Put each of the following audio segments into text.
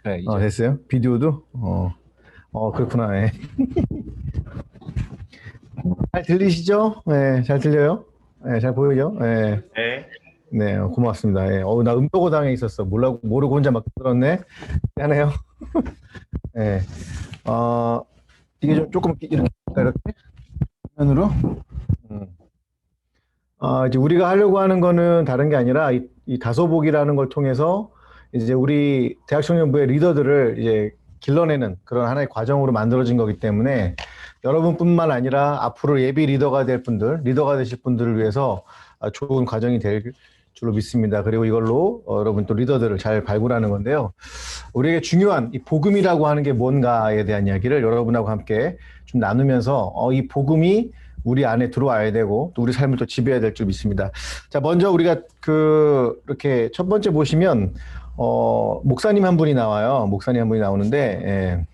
네, 이제. 됐어요? 비디오도? 그렇구나. 예. 잘 들리시죠? 네, 잘 들려요? 네, 잘 보이죠? 네, 네. 네, 고맙습니다. 예. 나 음소거당에 있었어. 모르고 혼자 막 들었네. 미안해요. 네. 이게 조금 이렇게, 이렇게 화면으로. 음. 이제 우리가 하려고 하는 거는 다른 게 아니라 이 다소복이라는 걸 통해서 이제 우리 대학청년부의 리더들을 이제 길러내는 그런 하나의 과정으로 만들어진 거기 때문에 여러분뿐만 아니라 앞으로 예비 리더가 될 분들, 리더가 되실 분들을 위해서 좋은 과정이 될 줄로 믿습니다. 그리고 이걸로 여러분 또 리더들을 잘 발굴하는 건데요. 우리에게 중요한 이 복음이라고 하는 게 뭔가에 대한 이야기를 여러분하고 함께 좀 나누면서 이 복음이 우리 안에 들어와야 되고 또 우리 삶을 또 지배해야 될 줄 믿습니다. 자, 먼저 우리가 이렇게 첫 번째 보시면 목사님 한 분이 나와요. 목사님 한 분이 나오는데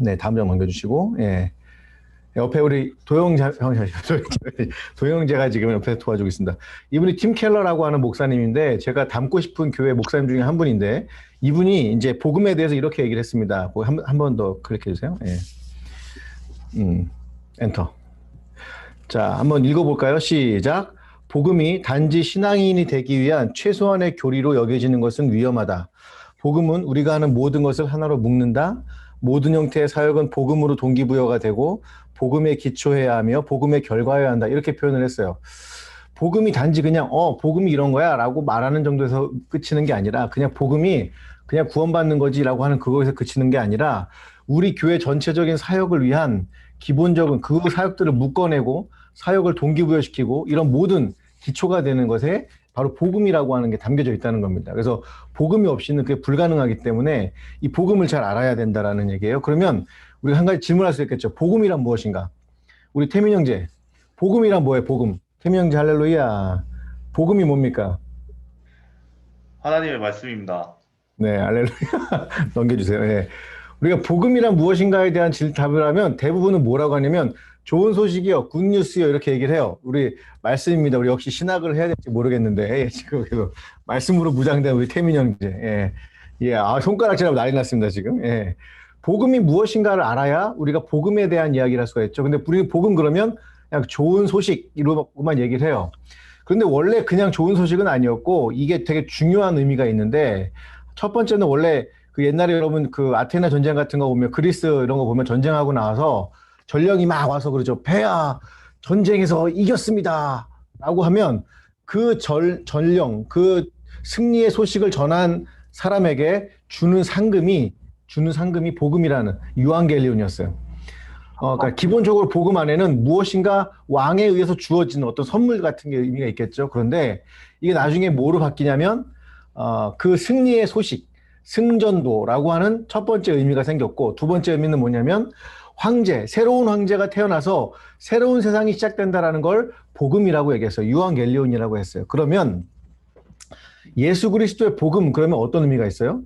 네, 다음 장 넘겨주시고 옆에 우리 도영재가 지금 옆에서 도와주고 있습니다. 이분이 팀 켈러라고 하는 목사님인데 제가 닮고 싶은 교회 목사님 중에 한 분인데 이분이 이제 복음에 대해서 이렇게 얘기를 했습니다. 한 번 더 클릭해 주세요. 엔터. 자, 한번 읽어볼까요? 시작. 복음이 단지 신앙인이 되기 위한 최소한의 교리로 여겨지는 것은 위험하다. 복음은 우리가 하는 모든 것을 하나로 묶는다. 모든 형태의 사역은 복음으로 동기부여가 되고 복음에 기초해야 하며 복음에 결과해야 한다. 이렇게 표현을 했어요. 복음이 단지 그냥 복음이 이런 거야 라고 말하는 정도에서 그치는 게 아니라 그냥 복음이 그냥 구원받는 거지 라고 하는 그거에서 그치는 게 아니라 우리 교회 전체적인 사역을 위한 기본적인 그 사역들을 묶어내고 사역을 동기부여시키고 이런 모든 기초가 되는 것에 바로 복음이라고 하는 게 담겨져 있다는 겁니다. 그래서 복음이 없이는 그게 불가능하기 때문에 이 복음을 잘 알아야 된다라는 얘기예요. 그러면 우리가 한 가지 질문할 수 있겠죠. 복음이란 무엇인가? 우리 태민 형제, 복음이란 뭐예요? 복음. 태민 형제 할렐루야. 복음이 뭡니까? 하나님의 말씀입니다. 네, 할렐루야. 넘겨주세요. 네. 우리가 복음이란 무엇인가에 대한 답을 하면 대부분은 뭐라고 하냐면 좋은 소식이요, 굿뉴스요 이렇게 얘기를 해요. 우리 말씀입니다. 우리 역시 신학을 해야 될지 모르겠는데 지금 계속 말씀으로 무장된 우리 태민 형제. 손가락질하고 난리 났습니다 지금. 복음이 무엇인가를 알아야 우리가 복음에 대한 이야기를 할 수가 있죠. 근데 우리는 복음 그러면 그냥 좋은 소식으로만 얘기를 해요. 그런데 원래 그냥 좋은 소식은 아니었고 이게 되게 중요한 의미가 있는데 첫 번째는 원래 그 옛날에 여러분 그 아테네 전쟁 같은 거 보면 그리스 이런 거 보면 전쟁하고 나와서 전령이 막 와서 그러죠. 폐하 전쟁에서 이겼습니다 라고 하면 그 전령 그 승리의 소식을 전한 사람에게 주는 상금이 복음이라는 유앙겔리온이었어요. 그러니까 기본적으로 복음 안에는 무엇인가 왕에 의해서 주어진 어떤 선물 같은 게 의미가 있겠죠. 그런데 이게 나중에 뭐로 바뀌냐면 그 승리의 소식, 승전도라고 하는 첫 번째 의미가 생겼고 두 번째 의미는 뭐냐면 새로운 황제가 태어나서 새로운 세상이 시작된다라는 걸 복음이라고 얘기했어요. 유앙겔리온이라고 했어요. 그러면 예수 그리스도의 복음 그러면 어떤 의미가 있어요?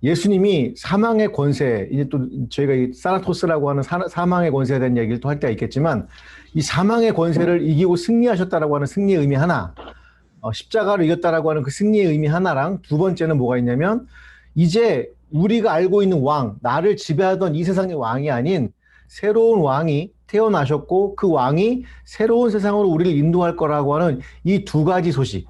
예수님이 사망의 권세, 이제 또 저희가 이 사나토스라고 하는 사망의 권세에 대한 얘기를 또 할 때가 있겠지만 이 사망의 권세를 이기고 승리하셨다라고 하는 승리의 의미 하나, 십자가를 이겼다라고 하는 그 승리의 의미 하나랑 두 번째는 뭐가 있냐면 이제 우리가 알고 있는 왕, 나를 지배하던 이 세상의 왕이 아닌 새로운 왕이 태어나셨고 그 왕이 새로운 세상으로 우리를 인도할 거라고 하는 이 두 가지 소식.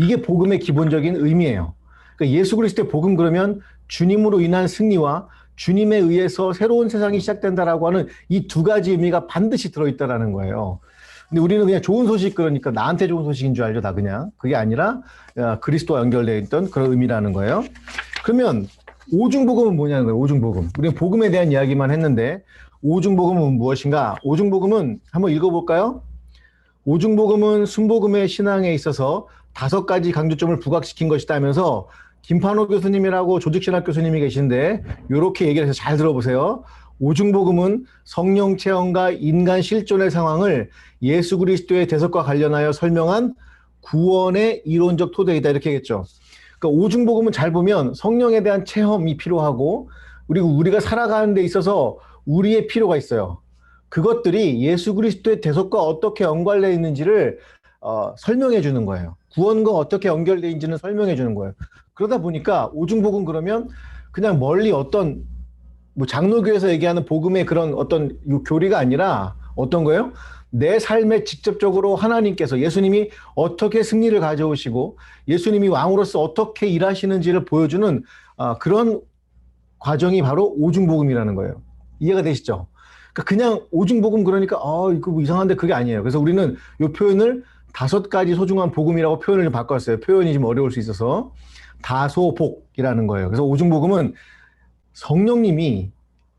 이게 복음의 기본적인 의미예요. 그러니까 예수 그리스도의 복음 그러면 주님으로 인한 승리와 주님에 의해서 새로운 세상이 시작된다라고 하는 이 두 가지 의미가 반드시 들어있다라는 거예요. 근데 우리는 그냥 좋은 소식 그러니까 나한테 좋은 소식인 줄 알죠, 다 그냥. 그게 아니라 그리스도와 연결되어 있던 그런 의미라는 거예요. 그러면 오중복음은 뭐냐는 거예요, 오중복음. 우리는 복음에 대한 이야기만 했는데 오중복음은 무엇인가? 오중복음은 한번 읽어볼까요? 오중복음은 순복음의 신앙에 있어서 5가지 강조점을 부각시킨 것이다 하면서 김판호 교수님이라고 조직신학 교수님이 계신데 이렇게 얘기를 해서 잘 들어보세요. 오중복음은 성령 체험과 인간 실존의 상황을 예수 그리스도의 대속과 관련하여 설명한 구원의 이론적 토대이다 이렇게 했겠죠. 그러니까 오중복음은 잘 보면 성령에 대한 체험이 필요하고 그리고 우리가 살아가는 데 있어서 우리의 필요가 있어요. 그것들이 예수 그리스도의 대속과 어떻게 연관되어 있는지를 설명해 주는 거예요. 구원과 어떻게 연결되어 있는지는 설명해 주는 거예요. 그러다 보니까 오중복음 그러면 그냥 멀리 어떤 뭐 장로교에서 얘기하는 복음의 그런 어떤 교리가 아니라 어떤 거예요? 내 삶에 직접적으로 하나님께서 예수님이 어떻게 승리를 가져오시고 예수님이 왕으로서 어떻게 일하시는지를 보여주는 그런 과정이 바로 오중복음이라는 거예요. 이해가 되시죠? 그러니까 그냥 오중복음 그러니까 이거 뭐 이상한데 그게 아니에요. 그래서 우리는 이 표현을 5가지 소중한 복음이라고 표현을 좀 바꿨어요. 표현이 좀 어려울 수 있어서 다소복이라는 거예요. 그래서 오중복음은 성령님이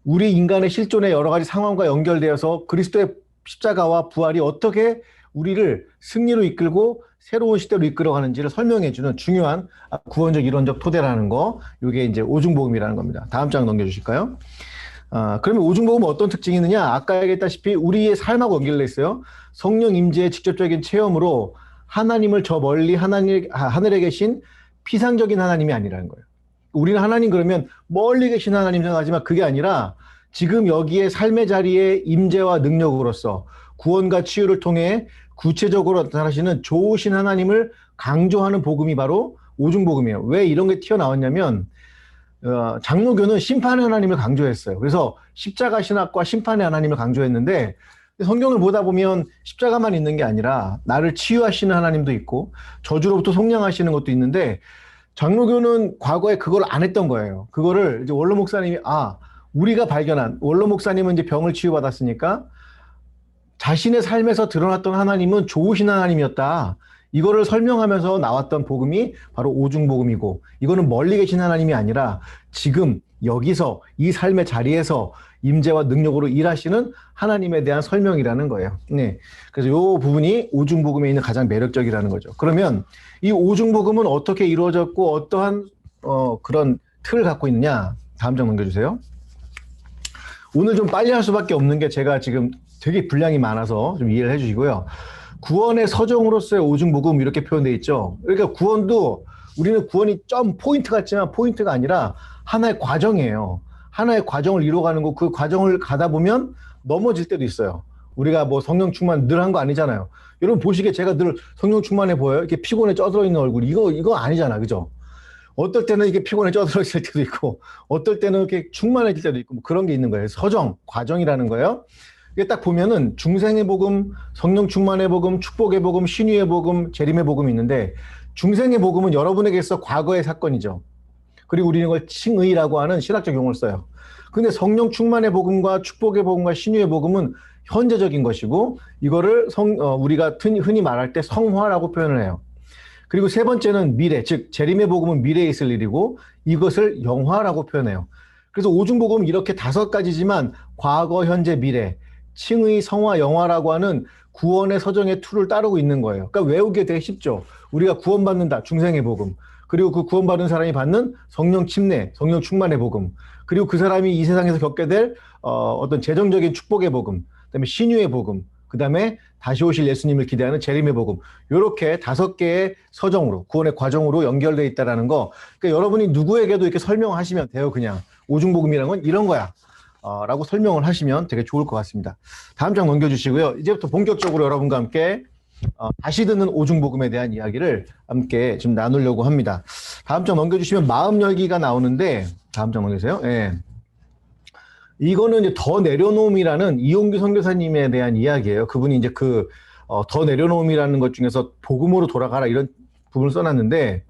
우리 인간의 실존의 여러 가지 상황과 연결되어서 그리스도의 십자가와 부활이 어떻게 우리를 승리로 이끌고 새로운 시대로 이끌어가는지를 설명해주는 중요한 구원적 이론적 토대라는 거, 이게 이제 오중복음이라는 겁니다. 다음 장 넘겨주실까요? 그러면 오중복음은 어떤 특징이 있느냐? 아까 얘기했다시피 우리의 삶하고 연결돼 있어요. 성령 임재의 직접적인 체험으로 하나님을 저 멀리 하늘에 계신 피상적인 하나님이 아니라는 거예요. 우리는 하나님 그러면 멀리 계신 하나님 생각하지만 그게 아니라 지금 여기에 삶의 자리에 임재와 능력으로서 구원과 치유를 통해 구체적으로 나타나시는 좋으신 하나님을 강조하는 복음이 바로 오중복음이에요. 왜 이런 게 튀어나왔냐면 장로교는 심판의 하나님을 강조했어요. 그래서 십자가 신학과 심판의 하나님을 강조했는데 성경을 보다 보면 십자가만 있는 게 아니라 나를 치유하시는 하나님도 있고 저주로부터 속량하시는 것도 있는데 장로교는 과거에 그걸 안 했던 거예요. 그거를 이제 원로 목사님이 우리가 발견한 원로 목사님은 이제 병을 치유받았으니까 자신의 삶에서 드러났던 하나님은 좋으신 하나님이었다. 이거를 설명하면서 나왔던 복음이 바로 오중복음이고 이거는 멀리 계신 하나님이 아니라 지금 여기서 이 삶의 자리에서 임재와 능력으로 일하시는 하나님에 대한 설명이라는 거예요. 네. 그래서 이 부분이 오중복음에 있는 가장 매력적이라는 거죠. 그러면 이 오중복음은 어떻게 이루어졌고 어떠한 그런 틀을 갖고 있느냐? 다음 장 넘겨주세요. 오늘 좀 빨리 할 수밖에 없는 게 제가 지금 되게 분량이 많아서 좀 이해를 해주시고요. 구원의 서정으로서의 오중복음 이렇게 표현되어 있죠. 그러니까 구원도 우리는 구원이 점 포인트 같지만 포인트가 아니라 하나의 과정이에요. 하나의 과정을 이루어가는 거, 그 과정을 가다 보면 넘어질 때도 있어요. 우리가 뭐 성령 충만 늘 한 거 아니잖아요. 여러분 보시기에 제가 늘 성령 충만해 보여요? 이렇게 피곤해 쪄들어 있는 얼굴. 이거 아니잖아. 그죠? 어떨 때는 이게 피곤해 쪄들어 있을 때도 있고, 어떨 때는 이렇게 충만해질 때도 있고, 뭐 그런 게 있는 거예요. 서정, 과정이라는 거예요. 이게 딱 보면은 중생의 복음, 성령 충만의 복음, 축복의 복음, 신유의 복음, 재림의 복음이 있는데, 중생의 복음은 여러분에게서 과거의 사건이죠. 그리고 우리는 이걸 칭의라고 하는 신학적 용어를 써요. 근데 성령 충만의 복음과 축복의 복음과 신유의 복음은 현재적인 것이고, 이거를 우리가 흔히 말할 때 성화라고 표현을 해요. 그리고 세 번째는 미래, 즉 재림의 복음은 미래에 있을 일이고 이것을 영화라고 표현해요. 그래서 오중복음은 이렇게 5가지지만 과거, 현재, 미래, 칭의, 성화, 영화라고 하는 구원의 서정의 툴을 따르고 있는 거예요. 그러니까 외우기 되게 쉽죠. 우리가 구원받는다, 중생의 복음. 그리고 그 구원받은 사람이 받는 성령 침례, 성령 충만의 복음. 그리고 그 사람이 이 세상에서 겪게 될 어떤 재정적인 축복의 복음, 그다음에 신유의 복음, 그다음에 다시 오실 예수님을 기대하는 재림의 복음. 이렇게 5개의 서정으로 구원의 과정으로 연결되어 있다라는 거. 그러니까 여러분이 누구에게도 이렇게 설명하시면 돼요. 그냥 오중복음이라는 건 이런 거야. 라고 설명을 하시면 되게 좋을 것 같습니다. 다음 장 넘겨주시고요. 이제부터 본격적으로 여러분과 함께 다시 듣는 오중복음에 대한 이야기를 함께 좀 나누려고 합니다. 다음 장 넘겨주시면 마음 열기가 나오는데 다음 장 넘겨주세요. 예. 이거는 이제 더 내려놓음이라는 이용규 선교사님에 대한 이야기예요. 그분이 이제 더 내려놓음이라는 것 중에서 복음으로 돌아가라 이런 부분을 써놨는데,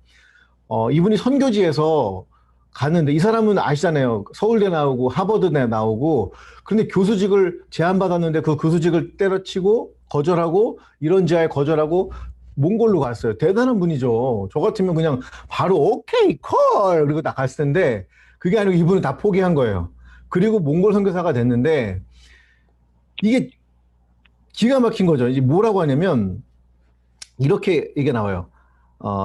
이분이 선교지에서 갔는데, 이 사람은 아시잖아요. 서울대 나오고 하버드대 나오고, 그런데 교수직을 제안받았는데 그 교수직을 때려치고 거절하고 이런 지하에 거절하고 몽골로 갔어요. 대단한 분이죠. 저 같으면 그냥 바로 오케이 콜 그리고 다 갔을 텐데 그게 아니고 이분은 다 포기한 거예요. 그리고 몽골 선교사가 됐는데 이게 기가 막힌 거죠. 이제 뭐라고 하냐면 이렇게 이게 나와요.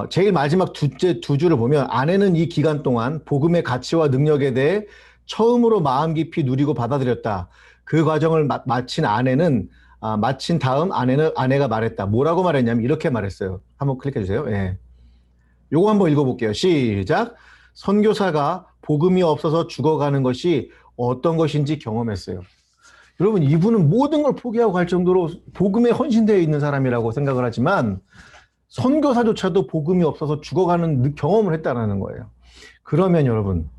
제일 마지막 두 줄을 보면 아내는 이 기간 동안 복음의 가치와 능력에 대해 처음으로 마음 깊이 누리고 받아들였다. 그 과정을 마친 다음 아내가 말했다. 뭐라고 말했냐면 이렇게 말했어요. 한번 클릭해 주세요. 예. 요거 한번 읽어볼게요. 시작. 선교사가 복음이 없어서 죽어가는 것이 어떤 것인지 경험했어요. 여러분, 이분은 모든 걸 포기하고 갈 정도로 복음에 헌신되어 있는 사람이라고 생각을 하지만 선교사조차도 복음이 없어서 죽어가는 경험을 했다는 거예요. 그러면 여러분,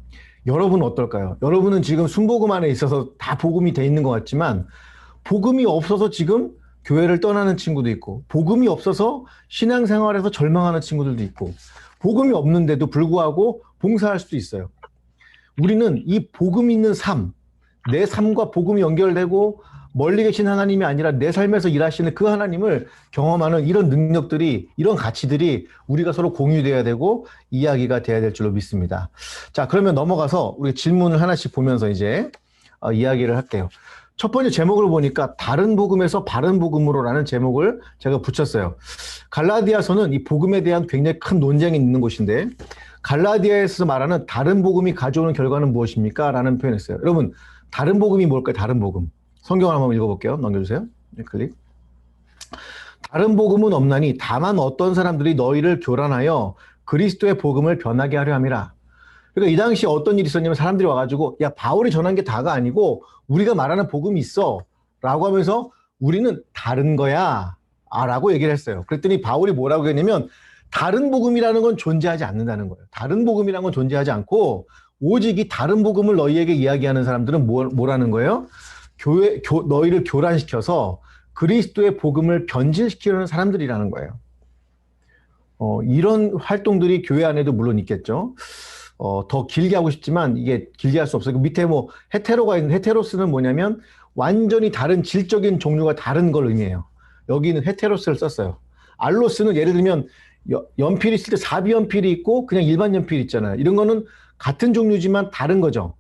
여러분은 어떨까요? 여러분은 지금 순복음 안에 있어서 다 복음이 돼 있는 것 같지만 복음이 없어서 지금 교회를 떠나는 친구도 있고 복음이 없어서 신앙생활에서 절망하는 친구들도 있고 복음이 없는데도 불구하고 봉사할 수도 있어요. 우리는 이 복음 있는 삶, 내 삶과 복음이 연결되고 멀리 계신 하나님이 아니라 내 삶에서 일하시는 그 하나님을 경험하는 이런 능력들이, 이런 가치들이 우리가 서로 공유돼야 되고 이야기가 돼야 될 줄로 믿습니다. 자, 그러면 넘어가서 우리 질문을 하나씩 보면서 이제 이야기를 할게요. 첫 번째 제목을 보니까 다른 복음에서 바른 복음으로라는 제목을 제가 붙였어요. 갈라디아서는 이 복음에 대한 굉장히 큰 논쟁이 있는 곳인데 갈라디아에서 말하는 다른 복음이 가져오는 결과는 무엇입니까? 라는 표현했어요. 여러분, 다른 복음이 뭘까요? 다른 복음. 성경을 한번 읽어볼게요. 넘겨주세요. 네, 클릭. 다른 복음은 없나니 다만 어떤 사람들이 너희를 교란하여 그리스도의 복음을 변하게 하려 함이라. 그러니까 이 당시에 어떤 일이 있었냐면 사람들이 와가지고 야 바울이 전한 게 다가 아니고 우리가 말하는 복음이 있어 라고 하면서 우리는 다른 거야 라고 얘기를 했어요. 그랬더니 바울이 뭐라고 했냐면 다른 복음이라는 건 존재하지 않는다는 거예요. 다른 복음이라는 건 존재하지 않고 오직 이 다른 복음을 너희에게 이야기하는 사람들은 뭐라는 거예요? 너희를 교란시켜서 그리스도의 복음을 변질시키려는 사람들이라는 거예요. 이런 활동들이 교회 안에도 물론 있겠죠. 더 길게 하고 싶지만 이게 길게 할 수 없어요. 그 밑에 뭐 헤테로가 있는데 헤테로스는 뭐냐면 완전히 다른 질적인 종류가 다른 걸 의미해요. 여기는 헤테로스를 썼어요. 알로스는 예를 들면 연필이 있을 때 사비연필이 있고 그냥 일반 연필이 있잖아요. 이런 거는 같은 종류지만 다른 거죠.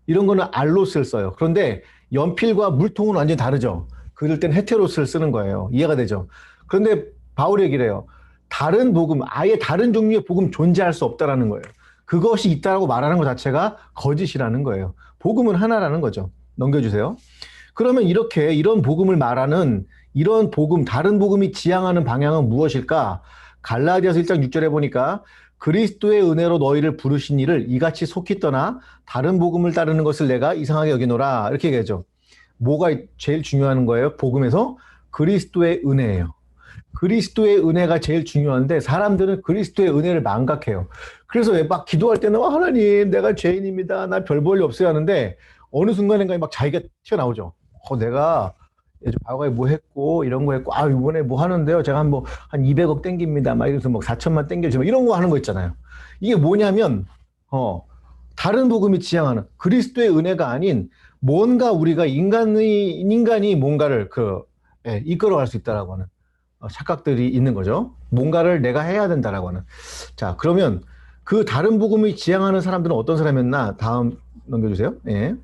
이런 거는 알로스를 써요. 그런데 연필과 물통은 완전히 다르죠. 그럴 땐 헤테로스를 쓰는 거예요. 이해가 되죠? 그런데 바울이 얘기를 해요. 다른 복음, 아예 다른 종류의 복음 존재할 수 없다라는 거예요. 그것이 있다라고 말하는 것 자체가 거짓이라는 거예요. 복음은 하나라는 거죠. 넘겨주세요. 그러면 이런 복음을 말하는 이런 복음, 다른 복음이 지향하는 방향은 무엇일까? 갈라디아서 1장 6절에 보니까 그리스도의 은혜로 너희를 부르신 이를 이같이 속히 떠나 다른 복음을 따르는 것을 내가 이상하게 여기노라. 이렇게 얘기하죠. 뭐가 제일 중요한 거예요? 복음에서 그리스도의 은혜예요. 그리스도의 은혜가 제일 중요한데 사람들은 그리스도의 은혜를 망각해요. 그래서 왜 막 기도할 때는 하나님 내가 죄인입니다. 나 별 볼 일 없어요 하는데 어느 순간인가 막 자기가 튀어나오죠. 내가 과거에 뭐 했고 이런 거 했고 이번에 뭐 하는데요. 제가 한 200억 땡깁니다. 막 이래서 뭐 4천만 땡겨주면 이런 거 하는 거 있잖아요. 이게 뭐냐면 다른 복음이 지향하는 그리스도의 은혜가 아닌 뭔가 우리가 인간이 뭔가를 이끌어갈 수 있다라고 하는 착각들이 있는 거죠. 뭔가를 내가 해야 된다라고 하는. 자, 그러면 그 다른 복음이 지향하는 사람들은 어떤 사람이었나? 다음 넘겨주세요. 예.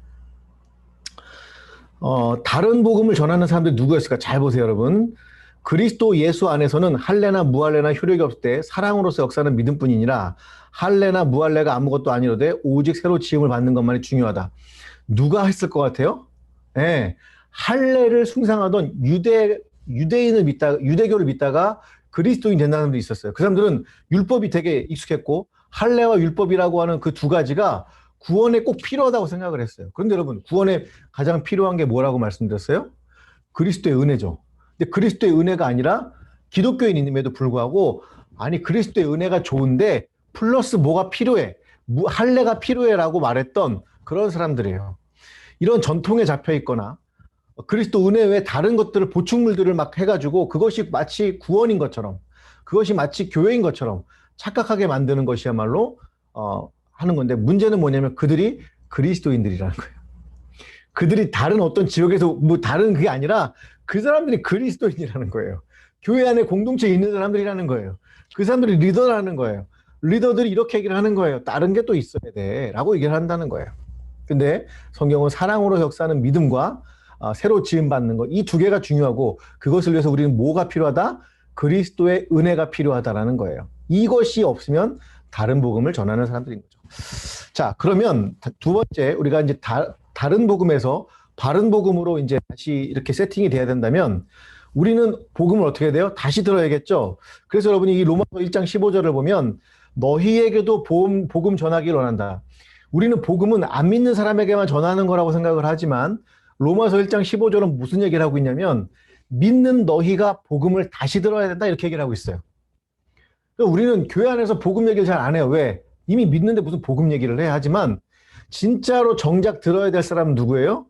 다른 복음을 전하는 사람들이 누구였을까? 잘 보세요, 여러분. 그리스도 예수 안에서는 할례나 무할례나 효력이 없을 때 사랑으로서 역사는 믿음뿐이니라 할례나 무할례가 아무것도 아니로되 오직 새로 지음을 받는 것만이 중요하다. 누가 했을 것 같아요? 예. 할례를 숭상하던 유대교를 믿다가 그리스도인 된 사람들이 있었어요. 그 사람들은 율법이 되게 익숙했고 할례와 율법이라고 하는 그 두 가지가 구원에 꼭 필요하다고 생각을 했어요. 그런데 여러분, 구원에 가장 필요한 게 뭐라고 말씀드렸어요? 그리스도의 은혜죠. 근데 그리스도의 은혜가 아니라 기독교인임에도 불구하고 아니 그리스도의 은혜가 좋은데 플러스 뭐가 필요해? 할례가 필요해라고 말했던 그런 사람들이에요. 이런 전통에 잡혀 있거나 그리스도 은혜 외에 다른 것들을 보충물들을 막 해가지고 그것이 마치 구원인 것처럼 그것이 마치 교회인 것처럼 착각하게 만드는 것이야말로 하는 건데 문제는 뭐냐면 그들이 그리스도인들이라는 거예요. 그들이 다른 어떤 지역에서 뭐 다른 그게 아니라 그 사람들이 그리스도인이라는 거예요. 교회 안에 공동체에 있는 사람들이라는 거예요. 그 사람들이 리더라는 거예요. 리더들이 이렇게 얘기를 하는 거예요. 다른 게 또 있어야 돼 라고 얘기를 한다는 거예요. 근데 성경은 사랑으로 역사하는 믿음과 새로 지음받는 것, 이 두 개가 중요하고 그것을 위해서 우리는 뭐가 필요하다? 그리스도의 은혜가 필요하다라는 거예요. 이것이 없으면 다른 복음을 전하는 사람들인 거죠. 자, 그러면 두 번째 우리가 이제 다른 복음에서 바른 복음으로 이제 다시 이렇게 세팅이 돼야 된다면 우리는 복음을 어떻게 해야 돼요? 다시 들어야겠죠. 그래서 여러분이 이 로마서 1장 15절을 보면 너희에게도 복음 전하기를 원한다. 우리는 복음은 안 믿는 사람에게만 전하는 거라고 생각을 하지만 로마서 1장 15절은 무슨 얘기를 하고 있냐면 믿는 너희가 복음을 다시 들어야 된다 이렇게 얘기를 하고 있어요. 그러니까 우리는 교회 안에서 복음 얘기를 잘 안 해요. 왜? 이미 믿는데 무슨 복음 얘기를 해 하지만 진짜로 정작 들어야 될 사람은 누구예요?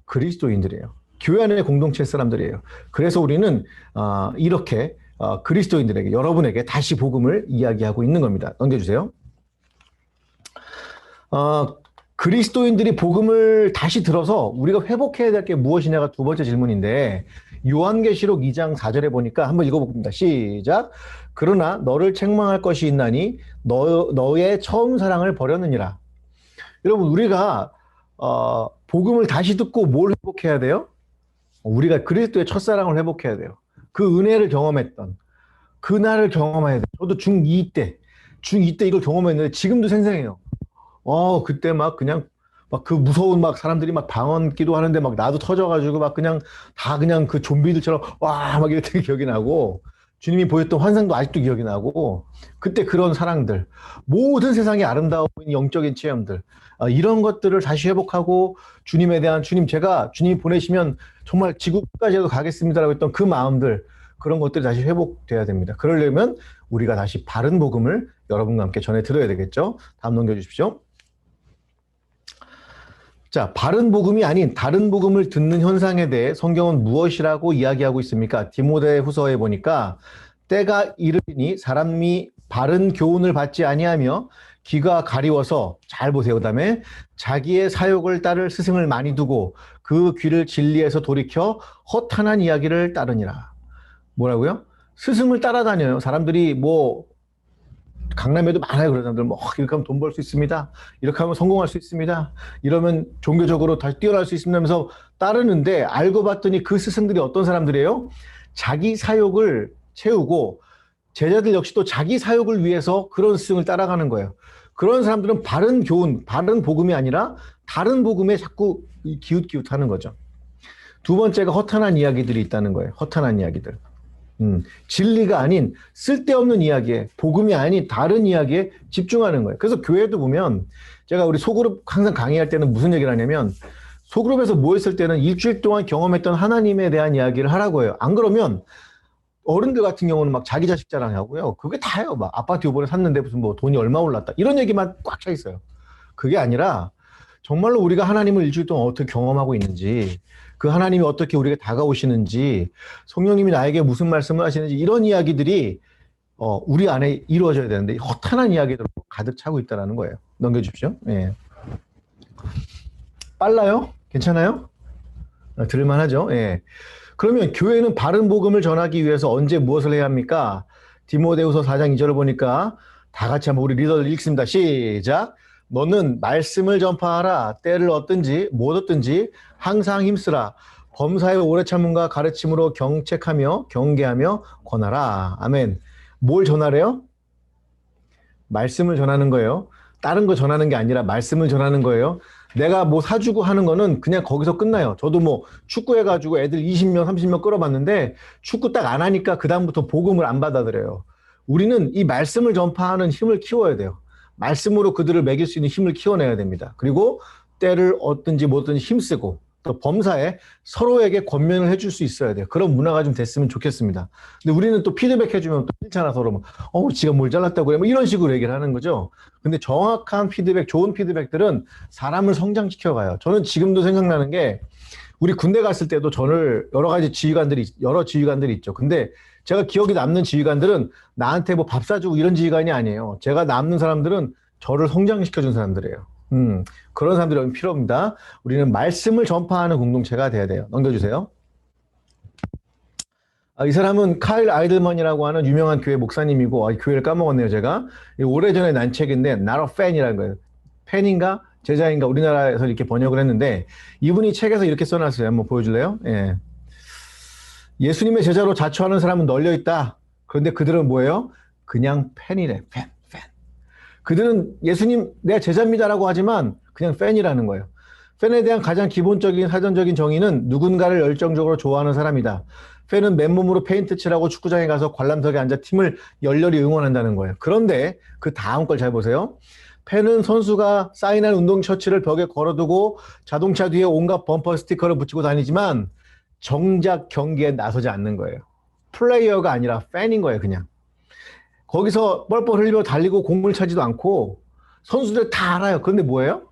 그리스도인들이에요. 교회 안의 공동체 사람들이에요. 그래서 우리는 이렇게 그리스도인들에게, 여러분에게 다시 복음을 이야기하고 있는 겁니다. 넘겨주세요. 그리스도인들이 복음을 다시 들어서 우리가 회복해야 될 게 무엇이냐가 두 번째 질문인데, 요한계시록 2장 4절에 보니까 한번 읽어봅니다. 시작. 그러나 너를 책망할 것이 있나니 너의 처음 사랑을 버렸느니라. 여러분, 우리가 복음을 다시 듣고 뭘 회복해야 돼요? 우리가 그리스도의 첫사랑을 회복해야 돼요. 그 은혜를 경험했던 그날을 경험해야 돼요. 저도 중2 때 이걸 경험했는데 지금도 생생해요. 그때 막 그냥 막 그 무서운 막 사람들이 막 방언 기도하는데 막 나도 터져가지고 막 그냥 다 그냥 그 좀비들처럼 와 막 이랬던 기억이 나고, 주님이 보였던 환상도 아직도 기억이 나고, 그때 그런 사랑들, 모든 세상의 아름다운 영적인 체험들, 이런 것들을 다시 회복하고 주님에 대한, 주님이 보내시면 정말 지구까지도 가겠습니다라고 했던 그 마음들, 그런 것들이 다시 회복돼야 됩니다. 그러려면 우리가 다시 바른 복음을 여러분과 함께 전해 드려야 되겠죠. 다음 넘겨주십시오. 자, 바른 복음이 아닌 다른 복음을 듣는 현상에 대해 성경은 무엇이라고 이야기하고 있습니까? 디모데후서에 보니까 때가 이르니 사람이 바른 교훈을 받지 아니하며 귀가 가리워서, 잘 보세요. 그다음에 자기의 사욕을 따를 스승을 많이 두고 그 귀를 진리에서 돌이켜 허탄한 이야기를 따르니라. 뭐라고요? 스승을 따라다녀요. 사람들이 뭐 강남에도 많아요. 그런 사람들 이렇게 하면 돈 벌 수 있습니다. 이렇게 하면 성공할 수 있습니다. 이러면 종교적으로 다시 뛰어날 수 있으면서 따르는데, 알고 봤더니 그 스승들이 어떤 사람들이에요? 자기 사욕을 채우고, 제자들 역시 또 자기 사욕을 위해서 그런 스승을 따라가는 거예요. 그런 사람들은 바른 교훈, 바른 복음이 아니라 다른 복음에 자꾸 기웃기웃하는 거죠. 두 번째가 허탄한 이야기들이 있다는 거예요. 허탄한 이야기들. 진리가 아닌 쓸데없는 이야기에, 복음이 아닌 다른 이야기에 집중하는 거예요. 그래서 교회도 보면, 제가 우리 소그룹 항상 강의할 때는 무슨 얘기를 하냐면, 소그룹에서 모였을 때는 일주일 동안 경험했던 하나님에 대한 이야기를 하라고 해요. 안 그러면 어른들 같은 경우는 막 자기 자식 자랑하고요. 그게 다예요. 막 아파트 이번에 샀는데 무슨 뭐 돈이 얼마 올랐다, 이런 얘기만 꽉 차 있어요. 그게 아니라 정말로 우리가 하나님을 일주일 동안 어떻게 경험하고 있는지, 그 하나님이 어떻게 우리에게 다가오시는지, 성령님이 나에게 무슨 말씀을 하시는지, 이런 이야기들이 우리 안에 이루어져야 되는데 허탄한 이야기들로 가득 차고 있다는 거예요. 넘겨주십시오. 예. 빨라요? 괜찮아요? 들을만하죠? 예. 그러면 교회는 바른 복음을 전하기 위해서 언제 무엇을 해야 합니까? 디모데후서 4장 2절을 보니까 다 같이 한번 우리 리더를 읽습니다. 시작. 너는 말씀을 전파하라. 때를 얻든지 못 얻든지 항상 힘쓰라. 범사의 오래 참음과 가르침으로 경책하며 경계하며 권하라. 아멘. 뭘 전하래요? 말씀을 전하는 거예요. 다른 거 전하는 게 아니라 말씀을 전하는 거예요. 내가 뭐 사주고 하는 거는 그냥 거기서 끝나요. 저도 뭐 축구 해가지고 애들 20명, 30명 끌어봤는데 축구 딱 안 하니까 그다음부터 복음을 안 받아들여요. 우리는 이 말씀을 전파하는 힘을 키워야 돼요. 말씀으로 그들을 먹일 수 있는 힘을 키워내야 됩니다. 그리고 때를 얻든지 못 얻든지 힘쓰고, 또 범사에 서로에게 권면을 해줄 수 있어야 돼요. 그런 문화가 좀 됐으면 좋겠습니다. 근데 우리는 또 피드백 해주면 또 싫잖아, 서로. 뭐, 지가 뭘 잘랐다고 그래. 뭐 이런 식으로 얘기를 하는 거죠. 근데 정확한 피드백, 좋은 피드백들은 사람을 성장시켜가요. 저는 지금도 생각나는 게, 우리 군대 갔을 때도 저를 여러 지휘관들이 있죠. 근데 제가 기억에 남는 지휘관들은 나한테 뭐 밥 사주고 이런 지휘관이 아니에요. 제가 남는 사람들은 저를 성장시켜준 사람들이에요. 그런 사람들이 필요합니다. 우리는 말씀을 전파하는 공동체가 돼야 돼요. 넘겨주세요. 이 사람은 카일 아이들먼이라고 하는 유명한 교회 목사님이고, 교회를 까먹었네요, 제가. 오래전에 난 책인데, Not a Fan이라는 거예요. 팬인가? 제자인가? 우리나라에서 이렇게 번역을 했는데, 이분이 책에서 이렇게 써놨어요. 한번 보여줄래요? 예. 예수님의 제자로 자처하는 사람은 널려있다. 그런데 그들은 뭐예요? 그냥 팬이래. 팬. 그들은 예수님 내가 제자입니다라고 하지만 그냥 팬이라는 거예요. 팬에 대한 가장 기본적인 사전적인 정의는 누군가를 열정적으로 좋아하는 사람이다. 팬은 맨몸으로 페인트 칠하고 축구장에 가서 관람석에 앉아 팀을 열렬히 응원한다는 거예요. 그런데 그 다음 걸 잘 보세요. 팬은 선수가 사인한 운동 셔츠를 벽에 걸어두고 자동차 뒤에 온갖 범퍼 스티커를 붙이고 다니지만 정작 경기에 나서지 않는 거예요. 플레이어가 아니라 팬인 거예요, 그냥. 거기서 뻘뻘 흘리며 달리고 공을 차지도 않고 선수들 다 알아요. 그런데 뭐예요?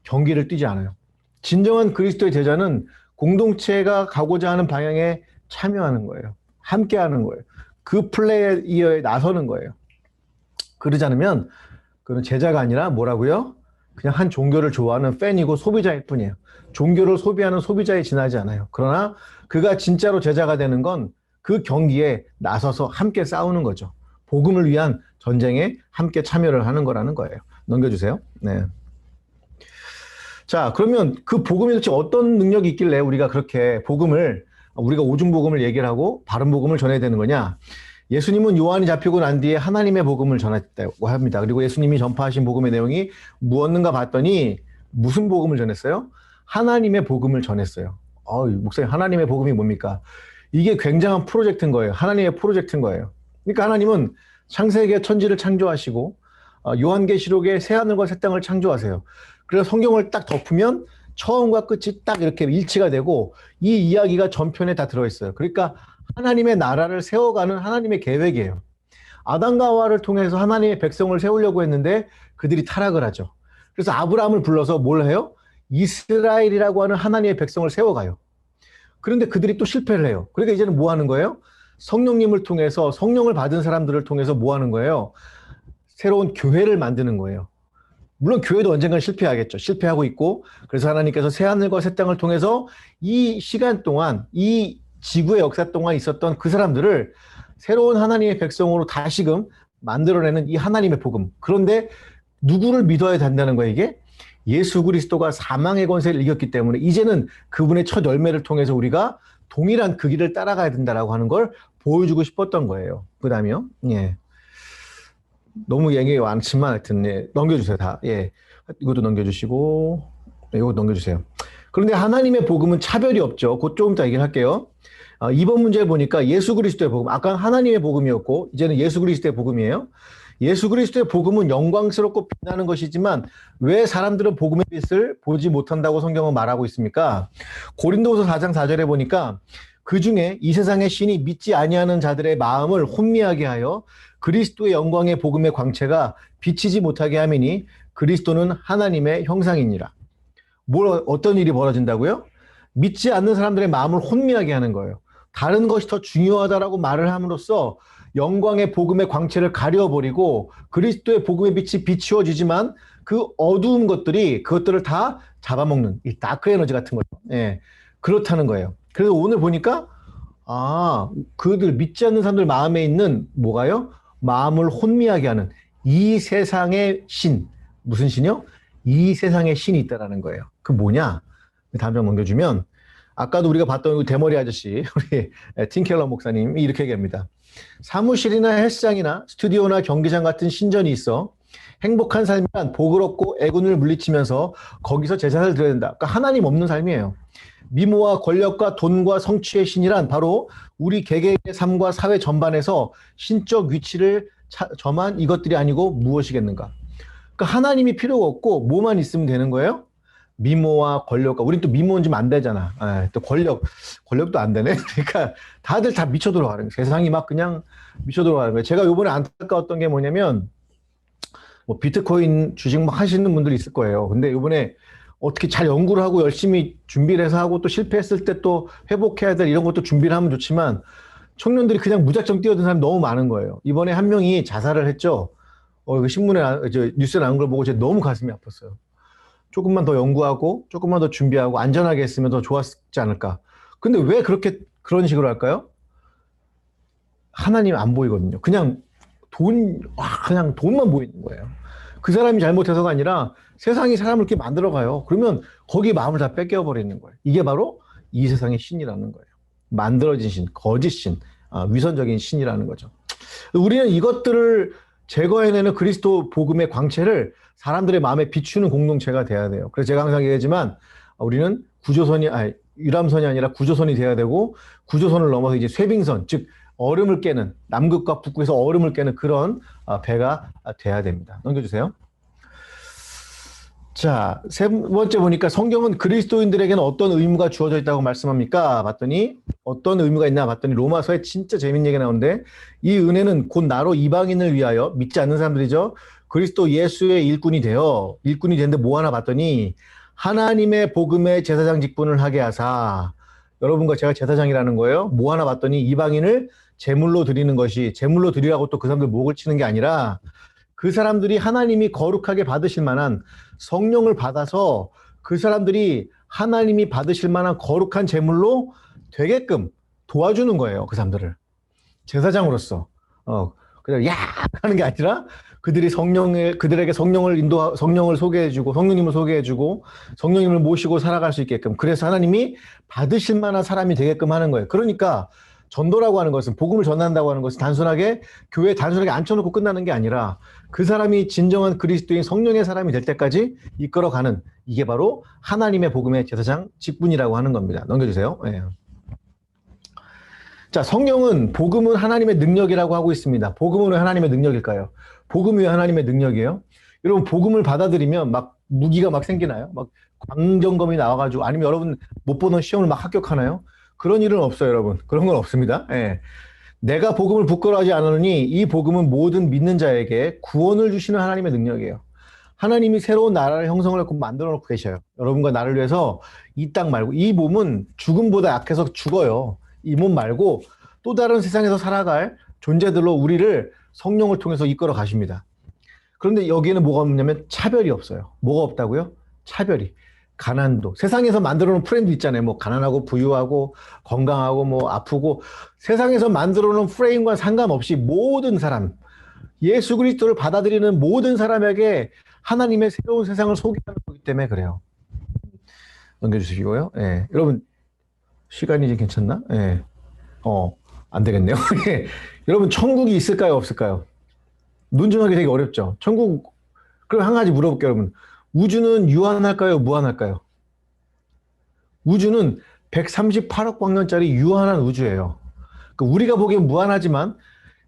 경기를 뛰지 않아요. 진정한 그리스도의 제자는 공동체가 가고자 하는 방향에 참여하는 거예요. 함께하는 거예요. 그 플레이어에 나서는 거예요. 그러지 않으면 그는 제자가 아니라 뭐라고요? 그냥 한 종교를 좋아하는 팬이고 소비자일 뿐이에요. 종교를 소비하는 소비자에 지나지 않아요. 그러나 그가 진짜로 제자가 되는 건 그 경기에 나서서 함께 싸우는 거죠. 복음을 위한 전쟁에 함께 참여를 하는 거라는 거예요. 넘겨주세요. 네. 자, 그러면 그 복음이 도대체 어떤 능력이 있길래 우리가 그렇게 우리가 오중복음을 얘기를 하고 바른 복음을 전해야 되는 거냐? 예수님은 요한이 잡히고 난 뒤에 하나님의 복음을 전했다고 합니다. 그리고 예수님이 전파하신 복음의 내용이 무엇인가 봤더니 무슨 복음을 전했어요? 하나님의 복음을 전했어요. 목사님, 하나님의 복음이 뭡니까? 이게 굉장한 프로젝트인 거예요. 하나님의 프로젝트인 거예요. 그러니까 하나님은 창세기에 천지를 창조하시고 요한계시록에 새하늘과 새 땅을 창조하세요. 그래서 성경을 딱 덮으면 처음과 끝이 딱 이렇게 일치가 되고 이 이야기가 전편에 다 들어있어요. 그러니까 하나님의 나라를 세워가는 하나님의 계획이에요. 아담과 하와를 통해서 하나님의 백성을 세우려고 했는데 그들이 타락을 하죠. 그래서 아브라함을 불러서 뭘 해요? 이스라엘이라고 하는 하나님의 백성을 세워가요. 그런데 그들이 또 실패를 해요. 그러니까 이제는 뭐 하는 거예요? 성령님을 통해서, 성령을 받은 사람들을 통해서 뭐 하는 거예요? 새로운 교회를 만드는 거예요. 물론 교회도 언젠간 실패하겠죠. 실패하고 있고, 그래서 하나님께서 새하늘과 새 땅을 통해서 이 시간 동안, 이 지구의 역사 동안 있었던 그 사람들을 새로운 하나님의 백성으로 다시금 만들어내는 이 하나님의 복음. 그런데 누구를 믿어야 된다는 거예요, 이게? 예수 그리스도가 사망의 권세를 이겼기 때문에 이제는 그분의 첫 열매를 통해서 우리가 동일한 그 길을 따라가야 된다라고 하는 걸 보여주고 싶었던 거예요. 그 다음에요. 예. 너무 얘기가 많지만 하여튼, 예. 넘겨주세요, 다. 예. 이것도 넘겨주시고, 이것도 넘겨주세요. 그런데 하나님의 복음은 차별이 없죠. 곧 조금 더 얘기를 할게요. 이번 문제를 보니까 예수 그리스도의 복음, 아까 하나님의 복음이었고, 이제는 예수 그리스도의 복음이에요. 예수 그리스도의 복음은 영광스럽고 빛나는 것이지만 왜 사람들은 복음의 빛을 보지 못한다고 성경은 말하고 있습니까? 고린도후서 4장 4절에 보니까 그 중에 이 세상의 신이 믿지 아니하는 자들의 마음을 혼미하게 하여 그리스도의 영광의 복음의 광채가 비치지 못하게 함이니 그리스도는 하나님의 형상이니라. 어떤 일이 벌어진다고요? 믿지 않는 사람들의 마음을 혼미하게 하는 거예요. 다른 것이 더 중요하다라고 말을 함으로써 영광의 복음의 광채를 가려버리고 그리스도의 복음의 빛이 비추어지지만 그 어두운 그것들을 다 잡아먹는 이 다크 에너지 같은 거죠. 예, 그렇다는 거예요. 그래서 오늘 보니까 그들 믿지 않는 사람들 마음에 있는 뭐가요? 마음을 혼미하게 하는 이 세상의 신. 무슨 신이요? 이 세상의 신이 있다라는 거예요. 그 뭐냐? 다음 장 넘겨주면 아까도 우리가 봤던 대머리 아저씨 우리 팀켈러 목사님이 이렇게 얘기합니다. 사무실이나 헬스장이나 스튜디오나 경기장 같은 신전이 있어 행복한 삶이란 복을 얻고 애군을 물리치면서 거기서 제사를 드려야 된다. 그러니까 하나님 없는 삶이에요. 미모와 권력과 돈과 성취의 신이란 바로 우리 개개인의 삶과 사회 전반에서 신적 위치를 점한 이것들이 아니고 무엇이겠는가. 그러니까 하나님이 필요가 없고 뭐만 있으면 되는 거예요? 미모와 권력과 우린 또 미모는 좀 안 되잖아. 또 권력도 안 되네. 그러니까 다들 다 미쳐 들어가는 거예요. 세상이 막 그냥 미쳐 들어가는 거예요. 제가 이번에 안타까웠던 게 뭐냐면 뭐 비트코인 주식 막 하시는 분들이 있을 거예요. 근데 이번에 어떻게 잘 연구를 하고 열심히 준비를 해서 하고 또 실패했을 때 또 회복해야 될 이런 것도 준비를 하면 좋지만 청년들이 그냥 무작정 뛰어든 사람이 너무 많은 거예요. 이번에 한 명이 자살을 했죠. 신문에 뉴스에 나온 걸 보고 제가 너무 가슴이 아팠어요. 조금만 더 연구하고 조금만 더 준비하고 안전하게 했으면 더 좋았지 않을까. 근데 왜 그런 식으로 할까요? 하나님 안 보이거든요. 그냥 돈만 보이는 거예요. 그 사람이 잘못해서가 아니라 세상이 사람을 이렇게 만들어가요. 그러면 거기 마음을 다 뺏겨버리는 거예요. 이게 바로 이 세상의 신이라는 거예요. 만들어진 신, 거짓 신, 위선적인 신이라는 거죠. 우리는 이것들을 제거해내는 그리스도 복음의 광채를 사람들의 마음에 비추는 공동체가 돼야 돼요. 그래서 제가 항상 얘기하지만 우리는 유람선이 아니라 구조선이 돼야 되고 구조선을 넘어서 이제 쇄빙선, 즉 얼음을 깨는 남극과 북극에서 얼음을 깨는 그런 배가 돼야 됩니다. 넘겨주세요. 자, 세 번째 보니까 성경은 그리스도인들에게는 어떤 의무가 주어져 있다고 말씀합니까? 봤더니 어떤 의무가 있나 봤더니 로마서에 진짜 재밌는 얘기가 나오는데 이 은혜는 곧 나로 이방인을 위하여 믿지 않는 사람들이죠. 그리스도 예수의 일꾼이 되는데 뭐 하나 봤더니 하나님의 복음의 제사장 직분을 하게 하사. 여러분과 제가 제사장이라는 거예요. 뭐 하나 봤더니 이방인을 제물로 드리는 것이, 제물로 드리라고 또 그 사람들 목을 치는 게 아니라 그 사람들이 하나님이 거룩하게 받으실 만한 성령을 받아서 그 사람들이 하나님이 받으실 만한 거룩한 제물로 되게끔 도와주는 거예요. 그 사람들을. 제사장으로서. 그냥 야! 하는 게 아니라 그들에게 성령을 소개해주고, 성령님을 소개해주고, 성령님을 모시고 살아갈 수 있게끔. 그래서 하나님이 받으실 만한 사람이 되게끔 하는 거예요. 그러니까 전도라고 하는 것은, 복음을 전한다고 하는 것은 교회에 단순하게 앉혀놓고 끝나는 게 아니라 그 사람이 진정한 그리스도인 성령의 사람이 될 때까지 이끌어가는, 이게 바로 하나님의 복음의 제사장 직분이라고 하는 겁니다. 넘겨주세요. 네. 자, 복음은 하나님의 능력이라고 하고 있습니다. 복음은 왜 하나님의 능력일까요? 복음이 왜 하나님의 능력이에요? 여러분, 복음을 받아들이면 막 무기가 막 생기나요? 막 광점검이 나와가지고, 아니면 여러분 못 보던 시험을 막 합격하나요? 그런 일은 없어요, 여러분. 그런 건 없습니다. 예. 내가 복음을 부끄러워하지 않으니 이 복음은 모든 믿는 자에게 구원을 주시는 하나님의 능력이에요. 하나님이 새로운 나라를 형성을 만들어 놓고 계셔요. 여러분과 나를 위해서 이 땅 말고, 이 몸은 죽음보다 약해서 죽어요. 이 몸 말고 또 다른 세상에서 살아갈 존재들로 우리를 성령을 통해서 이끌어 가십니다. 그런데 여기에는 뭐가 없냐면 차별이 없어요. 뭐가 없다고요? 차별이. 가난도. 세상에서 만들어 놓은 프레임도 있잖아요. 뭐 가난하고 부유하고 건강하고 뭐 아프고, 세상에서 만들어 놓은 프레임과 상관없이 모든 사람, 예수 그리스도를 받아들이는 모든 사람에게 하나님의 새로운 세상을 소개하는 거기 때문에 그래요. 넘겨주시고요. 예. 여러분, 시간이 이제 괜찮나? 예. 안 되겠네요. 예. 여러분, 천국이 있을까요? 없을까요? 논증하기 되게 어렵죠. 그럼 한 가지 물어볼게요, 여러분. 우주는 유한할까요? 무한할까요? 우주는 138억 광년짜리 유한한 우주예요. 그러니까 우리가 보기엔 무한하지만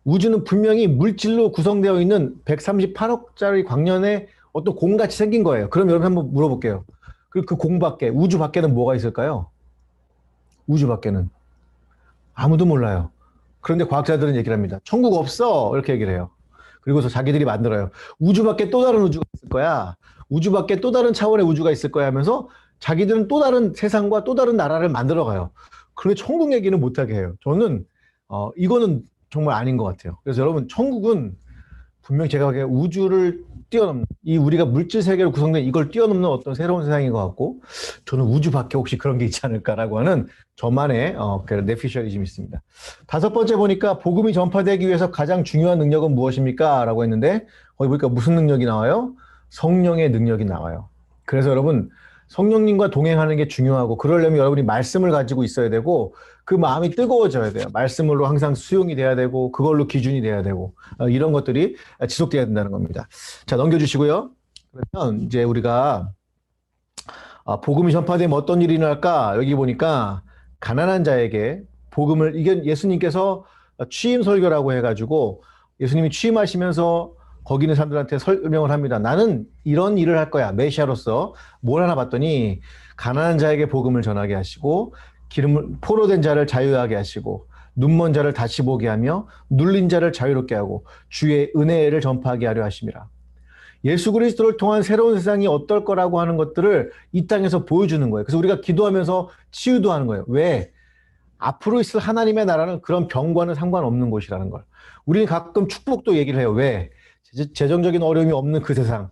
우주는 분명히 물질로 구성되어 있는 138억짜리 광년의 어떤 공같이 생긴 거예요. 그럼 여러분 한번 물어볼게요. 그 공 밖에, 우주 밖에는 뭐가 있을까요? 우주 밖에는 아무도 몰라요. 그런데 과학자들은 얘기를 합니다. 천국 없어! 이렇게 얘기를 해요. 그리고서 자기들이 만들어요. 우주 밖에 또 다른 우주가 있을 거야. 우주 밖에 또 다른 차원의 우주가 있을 거야 하면서 자기들은 또 다른 세상과 또 다른 나라를 만들어가요. 그런데 천국 얘기는 못하게 해요. 저는 이거는 정말 아닌 것 같아요. 그래서 여러분, 천국은 분명 제가 보기에 우주를 뛰어넘는, 이 우리가 물질 세계로 구성된 이걸 뛰어넘는 어떤 새로운 세상인 것 같고, 저는 우주 밖에 혹시 그런 게 있지 않을까라고 하는 저만의 내피셜리즘이 있습니다. 5번째 보니까 복음이 전파되기 위해서 가장 중요한 능력은 무엇입니까? 라고 했는데, 거기 보니까 무슨 능력이 나와요? 성령의 능력이 나와요. 그래서 여러분, 성령님과 동행하는 게 중요하고, 그러려면 여러분이 말씀을 가지고 있어야 되고, 그 마음이 뜨거워져야 돼요. 말씀으로 항상 수용이 돼야 되고, 그걸로 기준이 돼야 되고, 이런 것들이 지속돼야 된다는 겁니다. 자, 넘겨주시고요. 그러면 이제 우리가 복음이 전파되면 어떤 일이 일어날까? 여기 보니까 가난한 자에게 복음을, 이게 예수님께서 취임 설교라고 해가지고 예수님이 취임하시면서 거기 있는 사람들한테 설명을 합니다. 나는 이런 일을 할 거야. 메시아로서. 뭘 하나 봤더니 가난한 자에게 복음을 전하게 하시고, 포로된 자를 자유하게 하시고, 눈먼 자를 다시 보게 하며 눌린 자를 자유롭게 하고 주의 은혜를 전파하게 하려 하심이라. 예수 그리스도를 통한 새로운 세상이 어떨 거라고 하는 것들을 이 땅에서 보여주는 거예요. 그래서 우리가 기도하면서 치유도 하는 거예요. 왜? 앞으로 있을 하나님의 나라는 그런 병과는 상관없는 곳이라는 걸. 우리는 가끔 축복도 얘기를 해요. 왜? 재정적인 어려움이 없는 그 세상,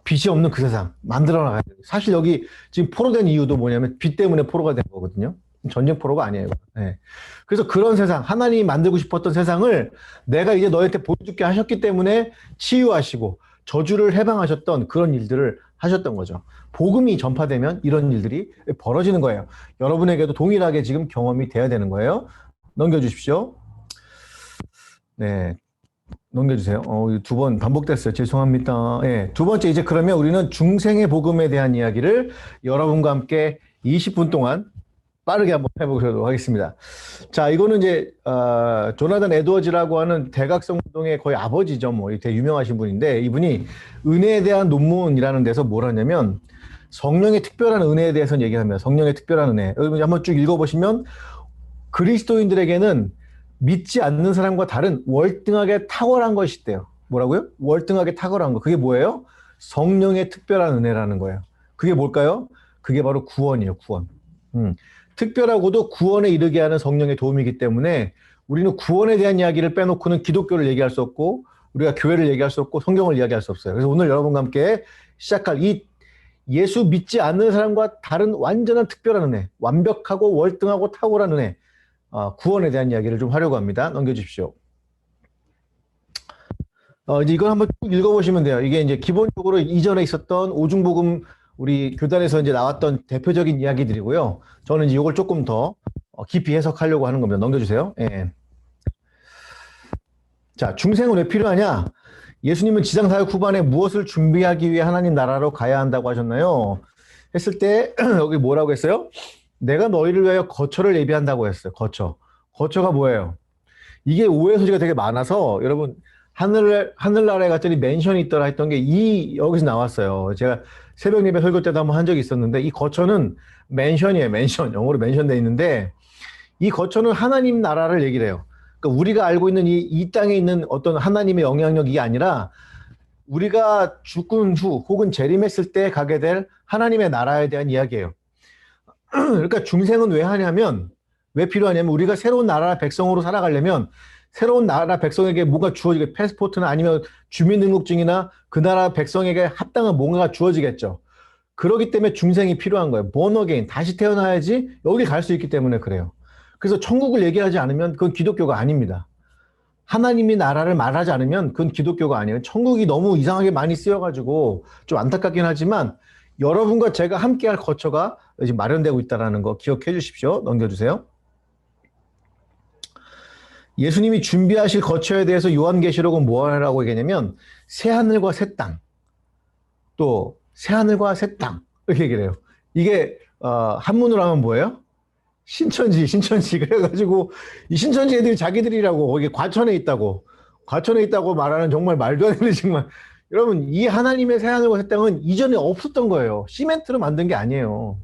빚이 없는 그 세상 만들어 나가야 돼요. 사실 여기 지금 포로된 이유도 뭐냐면 빚 때문에 포로가 된 거거든요. 전쟁 포로가 아니에요. 네. 그래서 그런 세상, 하나님이 만들고 싶었던 세상을 내가 이제 너희한테 보여줄게 하셨기 때문에 치유하시고 저주를 해방하셨던 그런 일들을 하셨던 거죠. 복음이 전파되면 이런 일들이 벌어지는 거예요. 여러분에게도 동일하게 지금 경험이 돼야 되는 거예요. 넘겨주십시오. 네. 넘겨주세요. 2번 반복됐어요. 죄송합니다. 예. 두 번째, 이제 그러면 우리는 중생의 복음에 대한 이야기를 여러분과 함께 20분 동안 빠르게 한번 해보도록 하겠습니다. 자, 이거는 이제, 조나단 에드워즈라고 하는 대각성 운동의 거의 아버지죠. 뭐, 되게 유명하신 분인데, 이분이 은혜에 대한 논문이라는 데서 뭘 하냐면, 성령의 특별한 은혜에 대해서 얘기합니다. 성령의 특별한 은혜. 여러분 한번 쭉 읽어보시면, 그리스도인들에게는 믿지 않는 사람과 다른 월등하게 탁월한 것이 있대요. 뭐라고요? 월등하게 탁월한 거. 그게 뭐예요? 성령의 특별한 은혜라는 거예요. 그게 뭘까요? 그게 바로 구원이에요, 구원. 특별하고도 구원에 이르게 하는 성령의 도움이기 때문에 우리는 구원에 대한 이야기를 빼놓고는 기독교를 얘기할 수 없고 우리가 교회를 얘기할 수 없고 성경을 이야기할 수 없어요. 그래서 오늘 여러분과 함께 시작할 이 예수 믿지 않는 사람과 다른 완전한 특별한 은혜, 완벽하고 월등하고 탁월한 은혜, 구원에 대한 이야기를 좀 하려고 합니다. 넘겨주십시오. 이제 이걸 한번 쭉 읽어보시면 돼요. 이게 이제 기본적으로 이전에 있었던 오중복음 우리 교단에서 이제 나왔던 대표적인 이야기들이고요. 저는 이제 이걸 조금 더 깊이 해석하려고 하는 겁니다. 넘겨주세요. 예. 자, 중생은 왜 필요하냐? 예수님은 지상사역 후반에 무엇을 준비하기 위해 하나님 나라로 가야 한다고 하셨나요? 했을 때 여기 뭐라고 했어요? 내가 너희를 위하여 거처를 예비한다고 했어요. 거처. 거처가 뭐예요? 이게 오해 소지가 되게 많아서 여러분 하늘나라에 갔더니 맨션이 있더라 했던 게 여기서 나왔어요. 제가 새벽 예배 설교 때도 한번 한 적이 있었는데 이 거처는 맨션이에요. 맨션. 영어로 맨션 돼 있는데 이 거처는 하나님 나라를 얘기를 해요. 그러니까 우리가 알고 있는 이 땅에 있는 어떤 하나님의 영향력이 아니라 우리가 죽은 후 혹은 재림했을 때 가게 될 하나님의 나라에 대한 이야기예요. 그러니까 중생은 왜 하냐면 왜 필요하냐면 우리가 새로운 나라 백성으로 살아가려면 새로운 나라 백성에게 뭔가 주어지게 패스포트나 아니면 주민등록증이나 그 나라 백성에게 합당한 뭔가가 주어지겠죠. 그렇기 때문에 중생이 필요한 거예요. born again, 다시 태어나야지 여기 갈 수 있기 때문에 그래요. 그래서 천국을 얘기하지 않으면 그건 기독교가 아닙니다. 하나님이 나라를 말하지 않으면 그건 기독교가 아니에요. 천국이 너무 이상하게 많이 쓰여가지고 좀 안타깝긴 하지만 여러분과 제가 함께할 거처가 지금 마련되고 있다는 거 기억해 주십시오. 넘겨주세요. 예수님이 준비하실 거처에 대해서 요한계시록은 뭐라고 얘기하냐면 새하늘과 새 땅, 또 새하늘과 새 땅 이렇게 얘기를 해요. 이게 한문으로 하면 뭐예요? 신천지. 그래가지고 이 신천지 애들이 자기들이라고 거기 과천에 있다고 말하는 정말 말도 안 되는 정말. 여러분 이 하나님의 새하늘과 새 땅은 이전에 없었던 거예요. 시멘트로 만든 게 아니에요.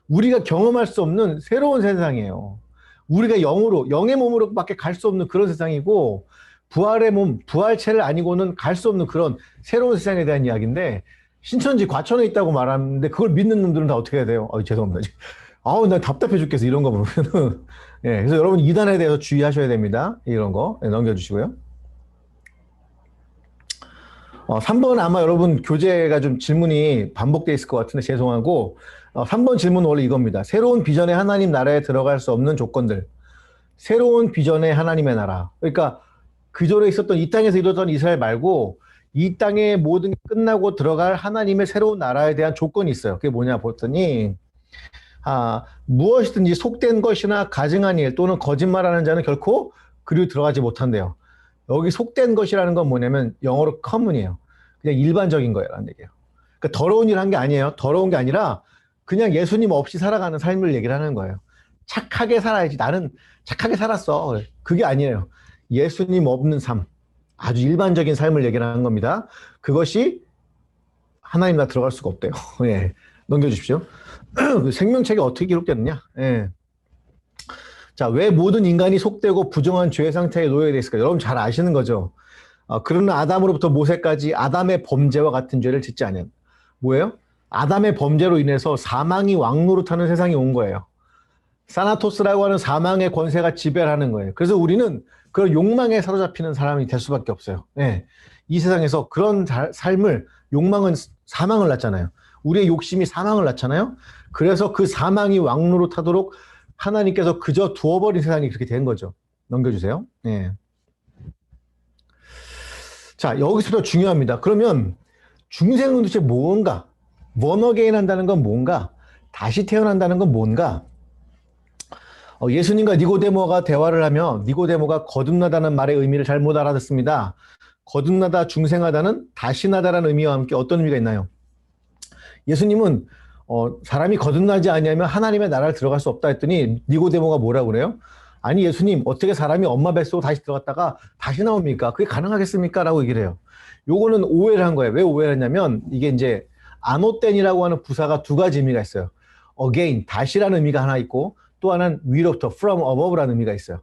우리가 경험할 수 없는 새로운 세상이에요. 우리가 영의 몸으로밖에 갈 수 없는 그런 세상이고 부활의 몸, 부활체를 아니고는 갈 수 없는 그런 새로운 세상에 대한 이야기인데 신천지 과천에 있다고 말하는데 그걸 믿는 놈들은 다 어떻게 해야 돼요? 죄송합니다. 나 답답해 죽겠어. 이런 거 보면은. 예, 그래서 여러분 이단에 대해서 주의하셔야 됩니다. 이런 거 넘겨주시고요. 3번 아마 여러분 교재가 좀 질문이 반복돼 있을 것 같은데 죄송하고 3번 질문은 원래 이겁니다. 새로운 비전의 하나님 나라에 들어갈 수 없는 조건들. 새로운 비전의 하나님의 나라. 그러니까 그전에 있었던 이 땅에서 이루어졌던 이스라엘 말고 이 땅의 모든 게 끝나고 들어갈 하나님의 새로운 나라에 대한 조건이 있어요. 그게 뭐냐 봤더니 무엇이든지 속된 것이나 가증한 일 또는 거짓말하는 자는 결코 그리로 들어가지 못한대요. 여기 속된 것이라는 건 뭐냐면 영어로 common이에요. 그냥 일반적인 거예요. 라는 얘기예요. 그러니까 더러운 일 한 게 아니에요. 더러운 게 아니라 그냥 예수님 없이 살아가는 삶을 얘기를 하는 거예요. 착하게 살아야지. 나는 착하게 살았어. 그게 아니에요. 예수님 없는 삶. 아주 일반적인 삶을 얘기를 하는 겁니다. 그것이 하나님 나 들어갈 수가 없대요. 예. 넘겨주십시오. 생명책에 어떻게 기록됐느냐? 예. 자, 왜 모든 인간이 속되고 부정한 죄의 상태에 놓여야 됐을까? 여러분 잘 아시는 거죠? 그러나 아담으로부터 모세까지 아담의 범죄와 같은 죄를 짓지 않은. 뭐예요? 아담의 범죄로 인해서 사망이 왕노릇하는 세상이 온 거예요. 사나토스라고 하는 사망의 권세가 지배를 하는 거예요. 그래서 우리는 그런 욕망에 사로잡히는 사람이 될 수밖에 없어요. 예. 이 세상에서 그런 삶을, 욕망은 사망을 낳잖아요. 우리의 욕심이 사망을 낳잖아요. 그래서 그 사망이 왕노릇하도록 하나님께서 그저 두어버린 세상이 그렇게 된 거죠. 넘겨주세요. 예. 자, 여기서부터 중요합니다. 그러면 중생은 도대체 뭔가? 번어게인 한다는 건 뭔가? 다시 태어난다는 건 뭔가? 예수님과 니고데모가 대화를 하며 니고데모가 거듭나다는 말의 의미를 잘못 알아듣습니다. 거듭나다, 중생하다는 다시 나다라는 의미와 함께 어떤 의미가 있나요? 예수님은 사람이 거듭나지 아니하면 하나님의 나라를 들어갈 수 없다 했더니 니고데모가 뭐라고 그래요? 아니 예수님 어떻게 사람이 엄마 뱃속으로 다시 들어갔다가 다시 나옵니까? 그게 가능하겠습니까? 라고 얘기를 해요. 요거는 오해를 한 거예요. 왜 오해를 했냐면 이게 이제 아노텐이라고 하는 부사가 두 가지 의미가 있어요. again, 다시라는 의미가 하나 있고 또 하나는 위로부터, from above라는 의미가 있어요.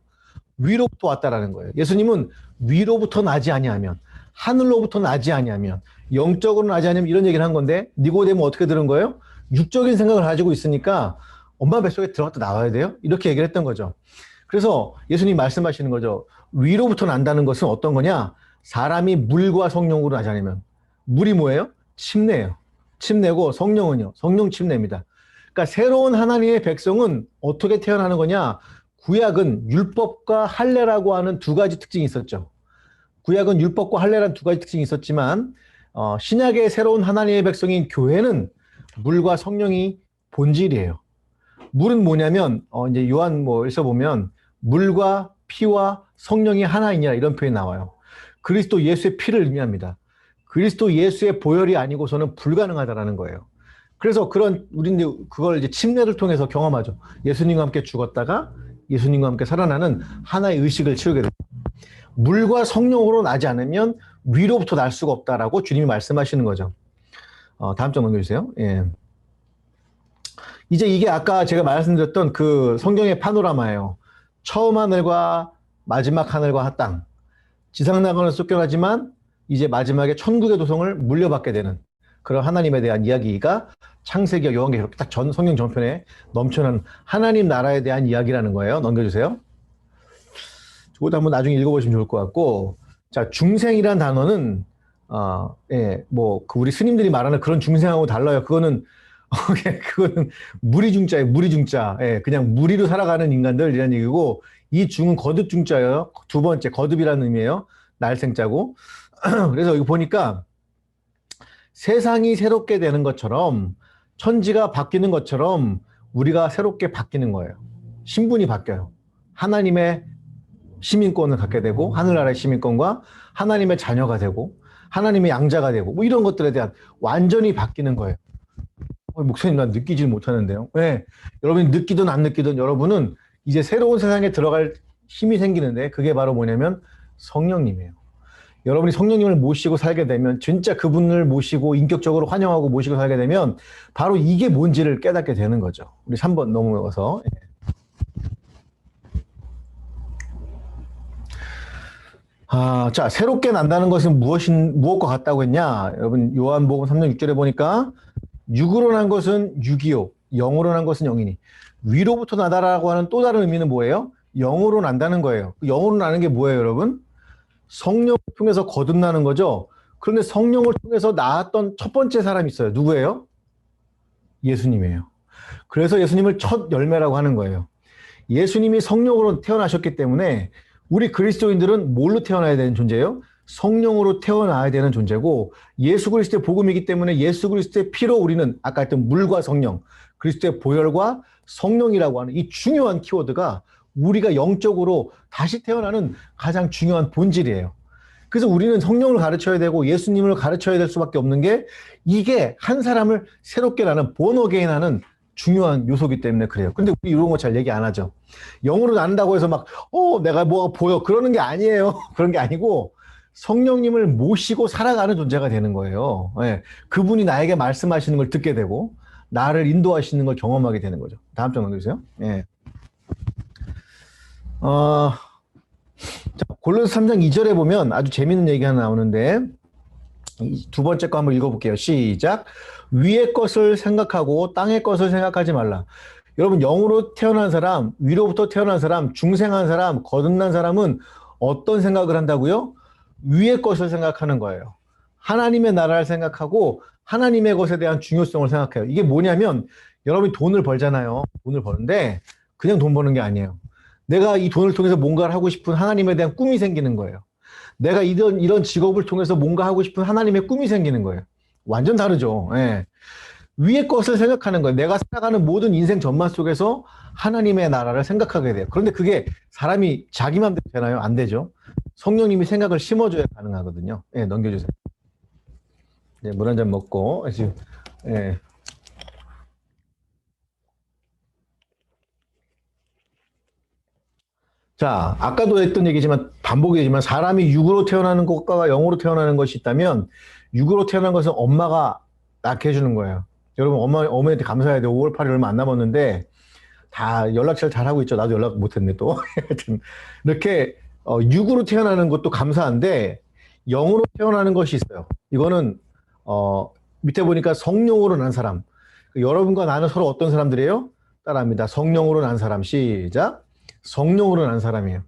위로부터 왔다라는 거예요. 예수님은 위로부터 나지 아니하면 하늘로부터 나지 아니하면, 영적으로 나지 아니하면, 이런 얘기를 한 건데 니고데모 어떻게 들은 거예요? 육적인 생각을 가지고 있으니까 엄마 뱃속에 들어갔다 나와야 돼요? 이렇게 얘기를 했던 거죠. 그래서 예수님 말씀하시는 거죠. 위로부터 난다는 것은 어떤 거냐? 사람이 물과 성령으로 나지 않으면. 물이 뭐예요? 침례예요. 침례고, 성령은요? 성령 침례입니다. 그러니까 새로운 하나님의 백성은 어떻게 태어나는 거냐? 구약은 율법과 할례라고 하는 두 가지 특징이 있었죠. 구약은 율법과 할례라는 두 가지 특징이 있었지만 신약의 새로운 하나님의 백성인 교회는 물과 성령이 본질이에요. 물은 뭐냐면 이제 요한 뭐에서 보면 물과 피와 성령이 하나이니라 이런 표현이 나와요. 그리스도 예수의 피를 의미합니다. 그리스도 예수의 보혈이 아니고서는 불가능하다라는 거예요. 그래서 우리는 그걸 이제 침례를 통해서 경험하죠. 예수님과 함께 죽었다가 예수님과 함께 살아나는 하나의 의식을 치르게 됩니다. 물과 성령으로 나지 않으면 위로부터 날 수가 없다라고 주님이 말씀하시는 거죠. 다음 장 넘겨주세요. 예. 이제 이게 아까 제가 말씀드렸던 그 성경의 파노라마예요. 처음 하늘과 마지막 하늘과 땅. 지상낙원은 쫓겨나지만 이제 마지막에 천국의 도성을 물려받게 되는 그런 하나님에 대한 이야기가 창세기와 요한계시록 이렇게 딱 성경 전편에 넘쳐나는 하나님 나라에 대한 이야기라는 거예요. 넘겨주세요. 저것도 한번 나중에 읽어보시면 좋을 것 같고, 자, 중생이란 단어는 우리 스님들이 말하는 그런 중생하고 달라요. 그거는 무리 중자예요. 무리 중자. 예, 그냥 무리로 살아가는 인간들이라는 얘기고, 이 중은 거듭 중자예요. 두 번째 거듭이라는 의미예요. 날생자고. 그래서 여기 보니까 세상이 새롭게 되는 것처럼, 천지가 바뀌는 것처럼 우리가 새롭게 바뀌는 거예요. 신분이 바뀌어요. 하나님의 시민권을 갖게 되고, 하늘나라의 시민권과 하나님의 자녀가 되고, 하나님의 양자가 되고, 뭐 이런 것들에 대한 완전히 바뀌는 거예요. 목사님, 난 느끼질 못하는데요. 네. 여러분이 느끼든 안 느끼든 여러분은 이제 새로운 세상에 들어갈 힘이 생기는데, 그게 바로 뭐냐면 성령님이에요. 여러분이 성령님을 모시고 살게 되면, 진짜 그분을 모시고 인격적으로 환영하고 모시고 살게 되면 바로 이게 뭔지를 깨닫게 되는 거죠. 우리 3번 넘어가서. 자, 새롭게 난다는 것은 무엇과 같다고 했냐? 여러분, 요한복음 3장 6절에 보니까 육으로 난 것은 육이요, 영으로 난 것은 영이니. 위로부터 나다라고 하는 또 다른 의미는 뭐예요? 영으로 난다는 거예요. 영으로 나는 게 뭐예요, 여러분? 성령을 통해서 거듭나는 거죠. 그런데 성령을 통해서 나왔던 첫 번째 사람이 있어요. 누구예요? 예수님이에요. 그래서 예수님을 첫 열매라고 하는 거예요. 예수님이 성령으로 태어나셨기 때문에 우리 그리스도인들은 뭘로 태어나야 되는 존재예요? 성령으로 태어나야 되는 존재고, 예수 그리스도의 복음이기 때문에 예수 그리스도의 피로 우리는 아까 했던 물과 성령, 그리스도의 보혈과 성령이라고 하는 이 중요한 키워드가 우리가 영적으로 다시 태어나는 가장 중요한 본질이에요. 그래서 우리는 성령을 가르쳐야 되고 예수님을 가르쳐야 될 수밖에 없는 게, 이게 한 사람을 새롭게 나는 born again 하는 중요한 요소기 때문에 그래요. 근데 우리 이런 거 잘 얘기 안 하죠. 영으로 난다고 해서 막 내가 뭐가 보여, 그러는 게 아니에요. 그런 게 아니고 성령님을 모시고 살아가는 존재가 되는 거예요. 예. 그분이 나에게 말씀하시는 걸 듣게 되고 나를 인도하시는 걸 경험하게 되는 거죠. 다음 장 넘겨주세요. 예. 자, 골로새 3장 2절에 보면 아주 재밌는 얘기 하나 나오는데, 두 번째 거 한번 읽어볼게요. 시작. 위의 것을 생각하고 땅의 것을 생각하지 말라. 여러분, 영으로 태어난 사람, 위로부터 태어난 사람, 중생한 사람, 거듭난 사람은 어떤 생각을 한다고요? 위의 것을 생각하는 거예요. 하나님의 나라를 생각하고 하나님의 것에 대한 중요성을 생각해요. 이게 뭐냐면, 여러분이 돈을 벌잖아요. 돈을 버는데 그냥 돈 버는 게 아니에요. 내가 이 돈을 통해서 뭔가를 하고 싶은 하나님에 대한 꿈이 생기는 거예요. 내가 이런 직업을 통해서 뭔가 하고 싶은 하나님의 꿈이 생기는 거예요. 완전 다르죠. 예. 위의 것을 생각하는 거예요. 내가 살아가는 모든 인생 전반 속에서 하나님의 나라를 생각하게 돼요. 그런데 그게 사람이 자기 맘대로 되나요? 안 되죠. 성령님이 생각을 심어줘야 가능하거든요. 예, 넘겨주세요. 네, 물 한 잔 먹고 지금. 예. 자, 아까도 했던 얘기지만 반복이지만, 사람이 육으로 태어나는 것과 영으로 태어나는 것이 있다면, 육으로 태어난 것은 엄마가 낳게 해주는 거예요. 여러분, 어머니한테 감사해야 돼요. 5월 8일 얼마 안 남았는데 다 연락처를 잘하고 있죠. 나도 연락 못했네 또. 하여튼 이렇게 육으로 태어나는 것도 감사한데, 영으로 태어나는 것이 있어요. 이거는 밑에 보니까 성령으로 난 사람. 여러분과 나는 서로 어떤 사람들이에요? 따라합니다. 성령으로 난 사람. 시작. 성령으로 난 사람이에요.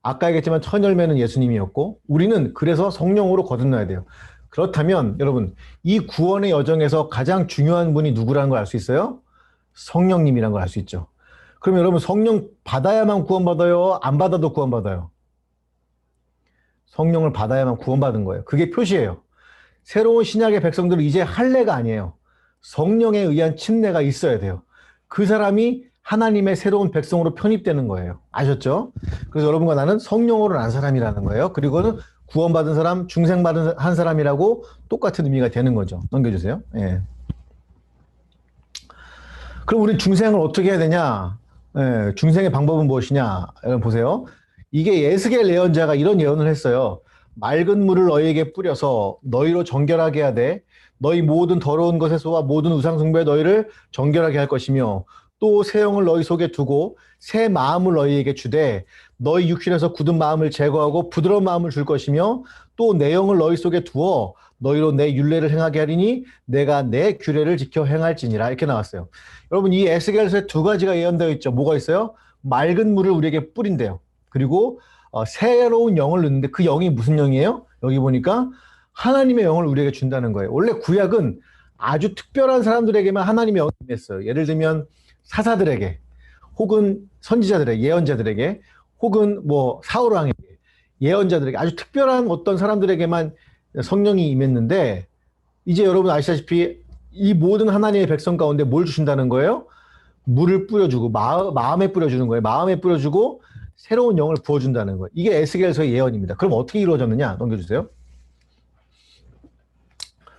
아까 얘기했지만 첫 열매는 예수님이었고 우리는 그래서 성령으로 거듭나야 돼요. 그렇다면 여러분 이 구원의 여정에서 가장 중요한 분이 누구라는 걸 알 수 있어요? 성령님이라는 걸 알 수 있죠. 그럼 여러분 성령 받아야만 구원받아요? 안 받아도 구원받아요? 성령을 받아야만 구원받은 거예요. 그게 표시예요. 새로운 신약의 백성들은 이제 할례가 아니에요. 성령에 의한 침례가 있어야 돼요. 그 사람이 하나님의 새로운 백성으로 편입되는 거예요. 아셨죠? 그래서 여러분과 나는 성령으로 난 사람이라는 거예요. 그리고는 구원받은 사람, 중생받은 한 사람이라고 똑같은 의미가 되는 거죠. 넘겨주세요. 예. 그럼 우리 중생을 어떻게 해야 되냐? 예, 중생의 방법은 무엇이냐? 여러분 보세요. 이게 예스겔 예언자가 이런 예언을 했어요. 맑은 물을 너희에게 뿌려서 너희로 정결하게 하되 너희 모든 더러운 것에서와 모든 우상 숭배에 너희를 정결하게 할 것이며 또 새 영을 너희 속에 두고 새 마음을 너희에게 주되 너희 육신에서 굳은 마음을 제거하고 부드러운 마음을 줄 것이며 또 내 영을 너희 속에 두어 너희로 내 율례를 행하게 하리니 내가 내 규례를 지켜 행할지니라. 이렇게 나왔어요. 여러분 이 에스겔서에 두 가지가 예언되어 있죠. 뭐가 있어요? 맑은 물을 우리에게 뿌린대요. 그리고 새로운 영을 넣는데 그 영이 무슨 영이에요? 여기 보니까 하나님의 영을 우리에게 준다는 거예요. 원래 구약은 아주 특별한 사람들에게만 하나님의 영이 임했어요. 예를 들면 사사들에게 혹은 선지자들에게, 예언자들에게 혹은 뭐 사울왕에게, 예언자들에게 아주 특별한 어떤 사람들에게만 성령이 임했는데 이제 여러분 아시다시피 이 모든 하나님의 백성 가운데 뭘 주신다는 거예요? 물을 뿌려주고 마음에 뿌려주는 거예요. 마음에 뿌려주고 새로운 영을 부어준다는 거예요. 이게 에스겔서의 예언입니다. 그럼 어떻게 이루어졌느냐? 넘겨주세요.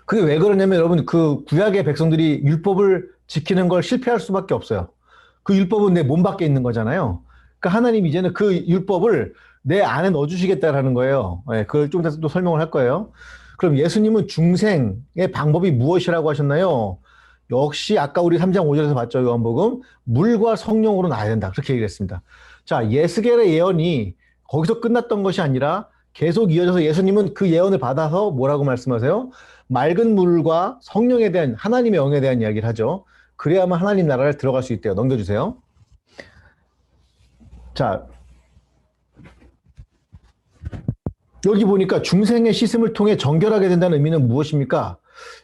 그게 왜 그러냐면 여러분 그 구약의 백성들이 율법을 지키는 걸 실패할 수밖에 없어요. 그 율법은 내 몸 밖에 있는 거잖아요. 그러니까 하나님 이제는 그 율법을 내 안에 넣어주시겠다라는 거예요. 네, 그걸 좀 이따 또 설명을 할 거예요. 그럼 예수님은 중생의 방법이 무엇이라고 하셨나요? 역시 아까 우리 3장 5절에서 봤죠. 요한복음. 물과 성령으로 나야 된다. 그렇게 얘기를 했습니다. 자, 예스겔의 예언이 거기서 끝났던 것이 아니라 계속 이어져서 예수님은 그 예언을 받아서 뭐라고 말씀하세요? 맑은 물과 성령에 대한 하나님의 영에 대한 이야기를 하죠. 그래야만 하나님 나라를 들어갈 수 있대요. 넘겨주세요. 자, 여기 보니까 중생의 씻음을 통해 정결하게 된다는 의미는 무엇입니까?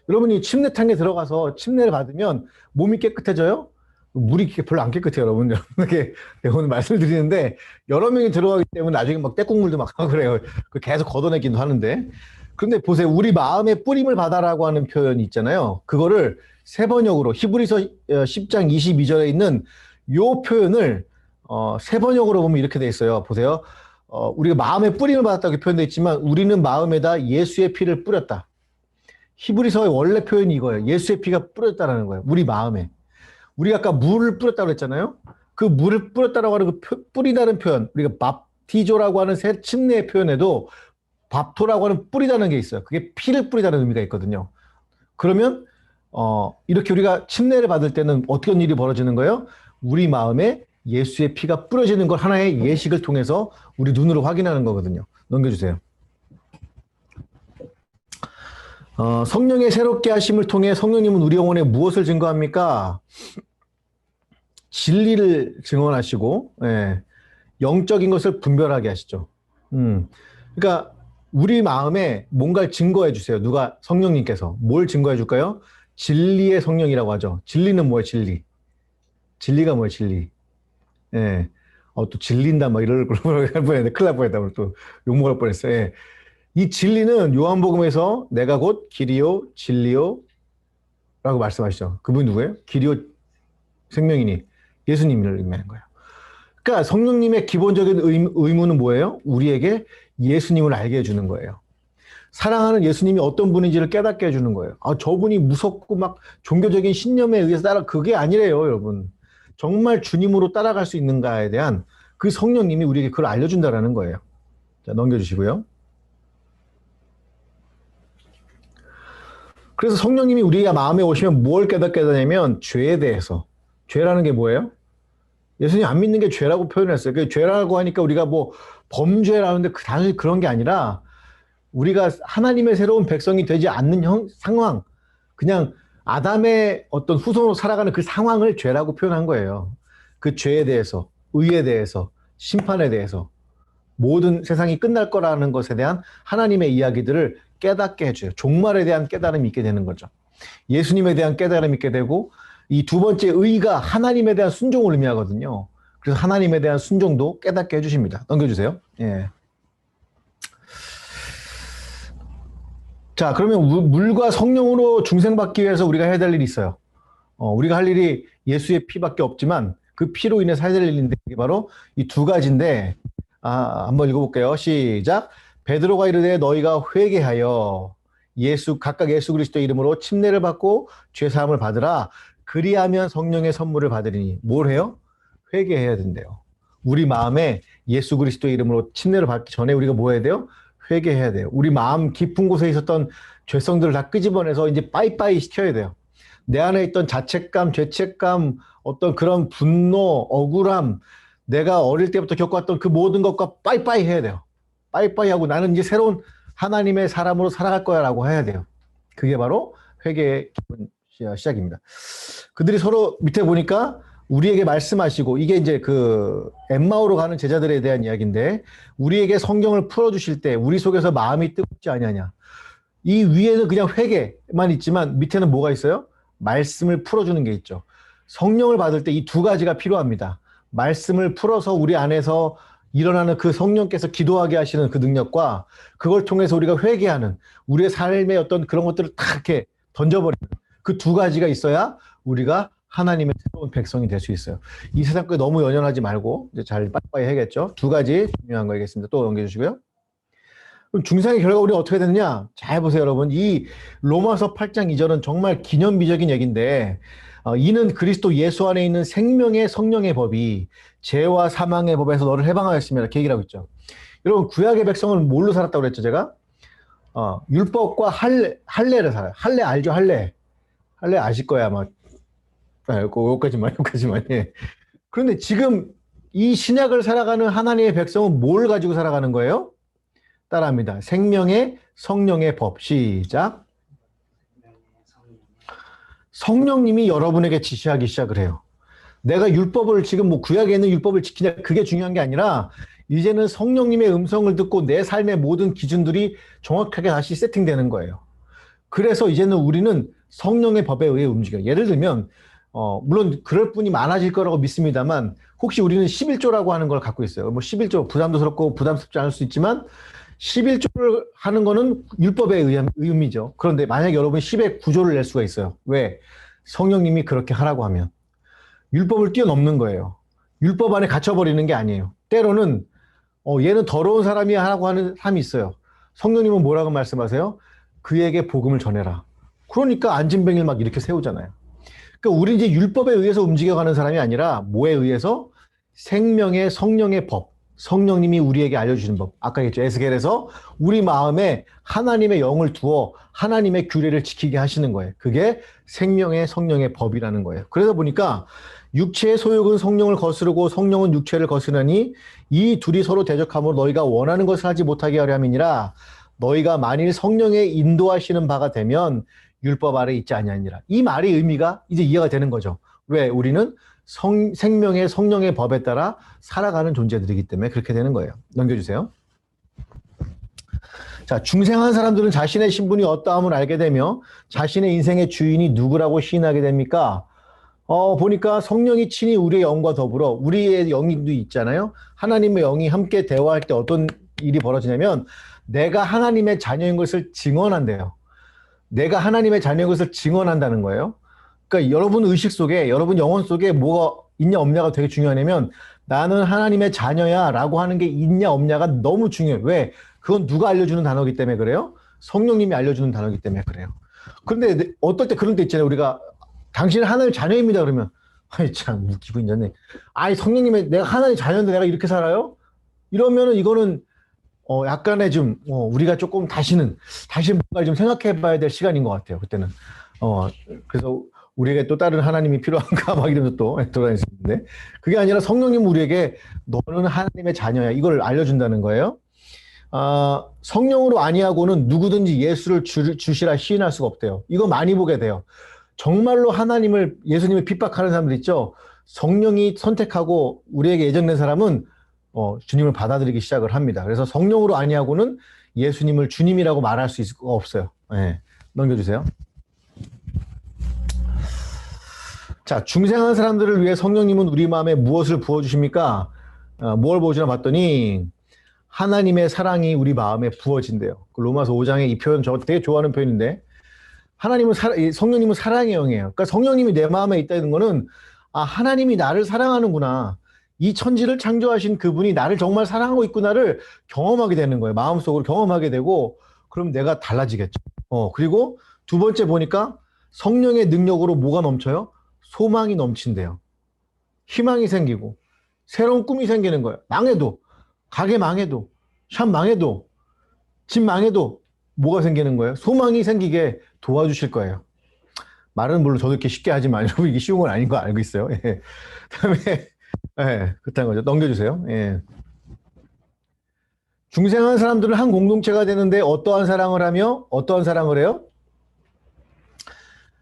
여러분이 침례탕에 들어가서 침례를 받으면 몸이 깨끗해져요? 물이 별로 안 깨끗해요, 여러분. 이렇게 오늘 말씀을 드리는데 여러 명이 들어가기 때문에 나중에 막 떼국물도 막 하고 그래요. 계속 걷어내기도 하는데. 그런데 보세요. 우리 마음에 뿌림을 받아라고 하는 표현이 있잖아요. 그거를 세 번역으로 히브리서 10장 22절에 있는 요 표현을 세 번역으로 보면 이렇게 돼 있어요. 보세요. 우리가 마음에 뿌림을 받았다고 표현되어 있지만 우리는 마음에다 예수의 피를 뿌렸다. 히브리서의 원래 표현이 이거예요. 예수의 피가 뿌렸다라는 거예요. 우리 마음에. 우리가 아까 물을 뿌렸다고 했잖아요. 그 물을 뿌렸다라고 하는 그 뿌리다는 표현, 우리가 밥티조라고 하는 새 침례의 표현에도 밥토라고 하는 뿌리다는 게 있어요. 그게 피를 뿌리다는 의미가 있거든요. 그러면 이렇게 우리가 침례를 받을 때는 어떤 일이 벌어지는 거예요? 우리 마음에 예수의 피가 뿌려지는 걸 하나의 예식을 통해서 우리 눈으로 확인하는 거거든요. 넘겨주세요. 성령의 새롭게 하심을 통해 성령님은 우리 영혼에 무엇을 증거합니까? 진리를 증언하시고, 예, 영적인 것을 분별하게 하시죠. 그러니까 우리 마음에 뭔가를 증거해 주세요. 누가? 성령님께서. 뭘 증거해 줄까요? 진리의 성령이라고 하죠. 진리는 뭐예요? 진리. 진리가 뭐예요? 진리. 예. 또 질린다, 막 이럴 뻔했네. 큰일 날 뻔했다. 또 욕먹을 뻔했어요. 예. 이 진리는 요한복음에서 내가 곧 길이요, 진리요 라고 말씀하시죠. 그분이 누구예요? 길이요, 생명이니 예수님을 의미하는 거예요. 그러니까 성령님의 기본적인 의무는 뭐예요? 우리에게 예수님을 알게 해주는 거예요. 사랑하는 예수님이 어떤 분인지를 깨닫게 해주는 거예요. 저분이 무섭고 막 종교적인 신념에 의해서 그게 아니래요, 여러분. 정말 주님으로 따라갈 수 있는가에 대한 그 성령님이 우리에게 그걸 알려준다라는 거예요. 자, 넘겨주시고요. 그래서 성령님이 우리가 마음에 오시면 뭘 깨닫게 되냐면 죄에 대해서. 죄라는 게 뭐예요? 예수님 안 믿는 게 죄라고 표현했어요. 그 죄라고 하니까 우리가 뭐 범죄라는데 단순히 그런 게 아니라 우리가 하나님의 새로운 백성이 되지 않는 상황, 그냥 아담의 어떤 후손으로 살아가는 그 상황을 죄라고 표현한 거예요. 그 죄에 대해서, 의에 대해서, 심판에 대해서, 모든 세상이 끝날 거라는 것에 대한 하나님의 이야기들을 깨닫게 해줘요. 종말에 대한 깨달음이 있게 되는 거죠. 예수님에 대한 깨달음이 있게 되고, 이 두 번째 의가 하나님에 대한 순종을 의미하거든요. 그래서 하나님에 대한 순종도 깨닫게 해주십니다. 넘겨주세요. 예. 자, 그러면 물과 성령으로 중생받기 위해서 우리가 해야 될 일이 있어요. 우리가 할 일이 예수의 피밖에 없지만 그 피로 인해서 해야 될 일인데 이게 바로 이 두 가지인데 한번 읽어볼게요. 시작. 베드로가 이르되 너희가 회개하여 각각 예수 그리스도의 이름으로 침례를 받고 죄사함을 받으라. 그리하면 성령의 선물을 받으리니. 뭘 해요? 회개해야 된대요. 우리 마음에 예수 그리스도의 이름으로 침례를 받기 전에 우리가 뭐 해야 돼요? 회개해야 돼요. 우리 마음 깊은 곳에 있었던 죄성들을 다 끄집어내서 이제 빠이빠이 시켜야 돼요. 내 안에 있던 자책감, 죄책감, 어떤 그런 분노, 억울함, 내가 어릴 때부터 겪어왔던 그 모든 것과 빠이빠이 해야 돼요. 빠이빠이 하고 나는 이제 새로운 하나님의 사람으로 살아갈 거야 라고 해야 돼요. 그게 바로 회개의 시작입니다. 그들이 서로 밑에 보니까 우리에게 말씀하시고, 이게 이제 그 엠마오로 가는 제자들에 대한 이야기인데, 우리에게 성경을 풀어주실 때 우리 속에서 마음이 뜨겁지 아니하냐. 이 위에는 그냥 회개만 있지만 밑에는 뭐가 있어요? 말씀을 풀어주는 게 있죠. 성령을 받을 때 이 두 가지가 필요합니다. 말씀을 풀어서 우리 안에서 일어나는 그 성령께서 기도하게 하시는 그 능력과 그걸 통해서 우리가 회개하는 우리의 삶의 어떤 그런 것들을 다 이렇게 던져버리는 그 두 가지가 있어야 우리가 하나님의 새로운 백성이 될 수 있어요. 이 세상 거 너무 연연하지 말고 이제 잘 빠이빠이 해야겠죠. 두 가지 중요한 거겠습니다. 또 넘겨주시고요. 그럼 중생의 결과 우리가 어떻게 되느냐? 잘 보세요, 여러분. 이 로마서 8장 2절은 정말 기념비적인 얘기인데, 이는 그리스도 예수 안에 있는 생명의 성령의 법이 죄와 사망의 법에서 너를 해방하였으며 이렇게 얘기를 하고 있죠. 여러분, 구약의 백성은 뭘로 살았다고 그랬죠, 제가? 율법과 할례를 살아요. 할례 알죠, 할례. 할례 아실 거야, 아마. 여기까지만. 예. 그런데 지금 이 신약을 살아가는 하나님의 백성은 뭘 가지고 살아가는 거예요? 따라합니다. 생명의 성령의 법. 시작. 성령님이 여러분에게 지시하기 시작을 해요. 내가 율법을 지금 뭐 구약에 있는 율법을 지키냐, 그게 중요한 게 아니라 이제는 성령님의 음성을 듣고 내 삶의 모든 기준들이 정확하게 다시 세팅되는 거예요. 그래서 이제는 우리는 성령의 법에 의해 움직여요. 예를 들면 물론 그럴 분이 많아질 거라고 믿습니다만, 혹시 우리는 11조라고 하는 걸 갖고 있어요. 뭐 11조 부담스럽고 부담스럽지 않을 수 있지만 11조를 하는 거는 율법의 의미죠. 그런데 만약 여러분이 10의 9조를 낼 수가 있어요. 왜? 성령님이 그렇게 하라고 하면. 율법을 뛰어넘는 거예요. 율법 안에 갇혀버리는 게 아니에요. 때로는 얘는 더러운 사람이야 하라고 하는 사람이 있어요. 성령님은 뭐라고 말씀하세요? 그에게 복음을 전해라. 그러니까 안진뱅이를 막 이렇게 세우잖아요. 그러니까 우리 이제 율법에 의해서 움직여가는 사람이 아니라 뭐에 의해서? 생명의 성령의 법. 성령님이 우리에게 알려주시는 법. 아까 했죠. 에스겔에서 우리 마음에 하나님의 영을 두어 하나님의 규례를 지키게 하시는 거예요. 그게 생명의 성령의 법이라는 거예요. 그러다 보니까 육체의 소욕은 성령을 거스르고 성령은 육체를 거스르니 이 둘이 서로 대적함으로 너희가 원하는 것을 하지 못하게 하려 함이니라. 너희가 만일 성령의 인도하시는 바가 되면 율법 아래 있지 아니하니라. 이 말의 의미가 이제 이해가 되는 거죠. 왜? 우리는 생명의 성령의 법에 따라 살아가는 존재들이기 때문에 그렇게 되는 거예요. 넘겨주세요. 자, 중생한 사람들은 자신의 신분이 어떠함을 알게 되며 자신의 인생의 주인이 누구라고 시인하게 됩니까? 보니까 성령이 친히 우리의 영과 더불어 우리의 영도 있잖아요. 하나님의 영이 함께 대화할 때 어떤 일이 벌어지냐면 내가 하나님의 자녀인 것을 증언한대요. 내가 하나님의 자녀인 것을 증언한다는 거예요. 그러니까 여러분 의식 속에, 여러분 영혼 속에 뭐가 있냐 없냐가 되게 중요하냐면 나는 하나님의 자녀야 라고 하는 게 있냐 없냐가 너무 중요해요. 왜? 그건 누가 알려주는 단어이기 때문에 그래요? 성령님이 알려주는 단어이기 때문에 그래요. 그런데 어떨 때 그런 때 있잖아요. 우리가 당신은 하나님의 자녀입니다 그러면 아이 참 웃기고 있네. 아이 성령님의 내가 하나님의 자녀인데 내가 이렇게 살아요? 이러면은 이거는 약간의 좀 우리가 조금 다시 뭔가 좀 생각해 봐야 될 시간인 것 같아요. 그때는. 그래서 우리에게 또 다른 하나님이 필요한가 막 이러면서 또 돌아다니는데 그게 아니라 성령님 우리에게 너는 하나님의 자녀야 이걸 알려준다는 거예요. 성령으로 아니하고는 누구든지 예수를 주시라 시인할 수가 없대요. 이거 많이 보게 돼요. 정말로 예수님을 핍박하는 사람들 있죠. 성령이 선택하고 우리에게 예정된 사람은 주님을 받아들이기 시작을 합니다. 그래서 성령으로 아니하고는 예수님을 주님이라고 말할 수 있을 수가 없어요. 네, 넘겨주세요. 자, 중생한 사람들을 위해 성령님은 우리 마음에 무엇을 부어주십니까? 뭘 부어주나 봤더니 하나님의 사랑이 우리 마음에 부어진대요. 로마서 5장의 이 표현 저 되게 좋아하는 표현인데 성령님은 사랑의 영이에요. 그러니까 성령님이 내 마음에 있다는 거는 하나님이 나를 사랑하는구나. 이 천지를 창조하신 그분이 나를 정말 사랑하고 있구나를 경험하게 되는 거예요. 마음속으로 경험하게 되고 그럼 내가 달라지겠죠. 그리고 두 번째 보니까 성령의 능력으로 뭐가 넘쳐요? 소망이 넘친대요. 희망이 생기고 새로운 꿈이 생기는 거예요. 망해도 가게 망해도 샵 망해도 집 망해도 뭐가 생기는 거예요? 소망이 생기게 도와주실 거예요. 말은 물론 저도 이렇게 쉽게 하지만 여러분 이게 쉬운 건 아닌 거 알고 있어요. 예. 그다음에 그렇다는 거죠. 넘겨주세요. 예. 중생한 사람들은 한 공동체가 되는데 어떠한 사랑을 하며 어떠한 사랑을 해요?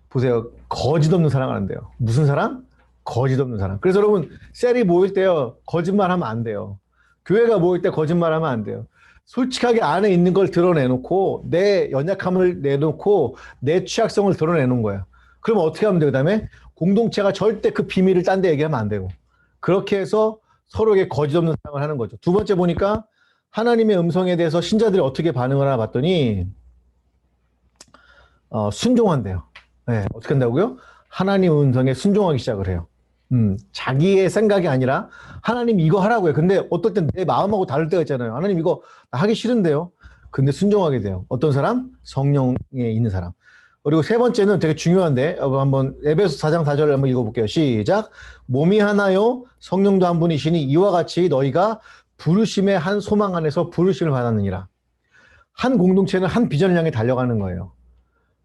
보세요. 거짓 없는 사랑을 한대요. 무슨 사랑? 거짓 없는 사랑. 그래서 여러분 셀이 모일 때요. 거짓말하면 안 돼요. 교회가 모일 때 거짓말하면 안 돼요. 솔직하게 안에 있는 걸 드러내놓고 내 연약함을 내놓고 내 취약성을 드러내놓은 거예요. 그러면 어떻게 하면 돼요? 그다음에 공동체가 절대 그 비밀을 딴 데 얘기하면 안 되고 그렇게 해서 서로에게 거짓 없는 사랑을 하는 거죠. 두 번째 보니까 하나님의 음성에 대해서 신자들이 어떻게 반응을 하나 봤더니 순종한대요. 네, 어떻게 한다고요? 하나님 음성에 순종하기 시작을 해요. 자기의 생각이 아니라 하나님 이거 하라고요. 근데 어떨 땐 내 마음하고 다를 때가 있잖아요. 하나님 이거 하기 싫은데요. 근데 순종하게 돼요. 어떤 사람? 성령에 있는 사람. 그리고 세 번째는 되게 중요한데 한번 에베소 4장 4절을 한번 읽어볼게요. 시작. 몸이 하나요 성령도 한 분이시니 이와 같이 너희가 부르심의 한 소망 안에서 부르심을 받았느니라. 한 공동체는 한 비전을 향해 달려가는 거예요.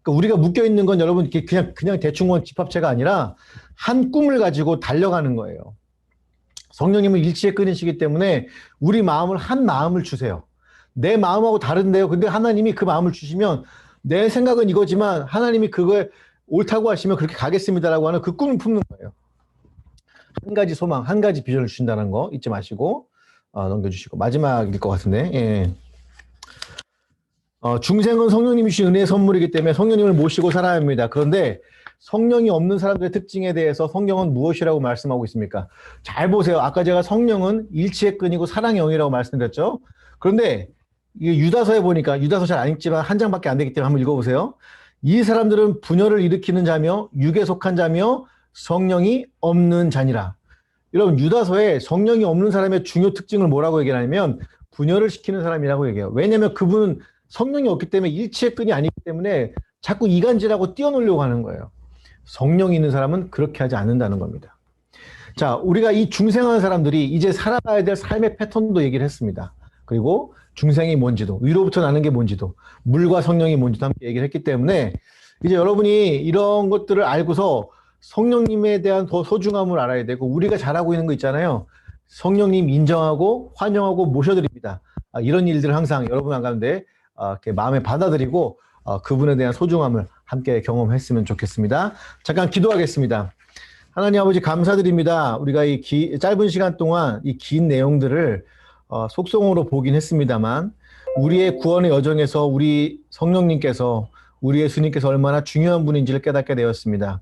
그러니까 우리가 묶여 있는 건 여러분 그냥 대충 온 집합체가 아니라 한 꿈을 가지고 달려가는 거예요. 성령님은 일치에 끊이시기 때문에 우리 마음을 한 마음을 주세요. 내 마음하고 다른데요. 근데 하나님이 그 마음을 주시면 내 생각은 이거지만 하나님이 그거에 옳다고 하시면 그렇게 가겠습니다라고 하는 그 꿈을 품는 거예요. 한 가지 소망, 한 가지 비전을 주신다는 거 잊지 마시고 넘겨주시고 마지막일 것 같은데 예. 중생은 성령님이 주신 은혜의 선물이기 때문에 성령님을 모시고 살아야 합니다. 그런데 성령이 없는 사람들의 특징에 대해서 성경은 무엇이라고 말씀하고 있습니까? 잘 보세요. 아까 제가 성령은 일치에 끊이고 사랑의 영이라고 말씀드렸죠. 그런데 유다서에 보니까 유다서 잘 안 읽지만 한 장밖에 안 되기 때문에 한번 읽어보세요. 이 사람들은 분열을 일으키는 자며 육에 속한 자며 성령이 없는 자니라. 여러분 유다서에 성령이 없는 사람의 중요 특징을 뭐라고 얘기하냐면 분열을 시키는 사람이라고 얘기해요. 왜냐하면 그분은 성령이 없기 때문에 일치의 끈이 아니기 때문에 자꾸 이간질하고 띄워놓으려고 하는 거예요. 성령이 있는 사람은 그렇게 하지 않는다는 겁니다. 자, 우리가 이 중생한 사람들이 이제 살아가야 될 삶의 패턴도 얘기를 했습니다. 그리고 중생이 뭔지도, 위로부터 나는 게 뭔지도, 물과 성령이 뭔지도 함께 얘기를 했기 때문에 이제 여러분이 이런 것들을 알고서 성령님에 대한 더 소중함을 알아야 되고 우리가 잘하고 있는 거 있잖아요. 성령님 인정하고 환영하고 모셔드립니다. 이런 일들을 항상 여러분 가운데 이렇게 마음에 받아들이고 그분에 대한 소중함을 함께 경험했으면 좋겠습니다. 잠깐 기도하겠습니다. 하나님 아버지 감사드립니다. 우리가 이 짧은 시간 동안 이 긴 내용들을 속성으로 보긴 했습니다만 우리의 구원의 여정에서 우리 성령님께서 우리 예수님께서 얼마나 중요한 분인지를 깨닫게 되었습니다.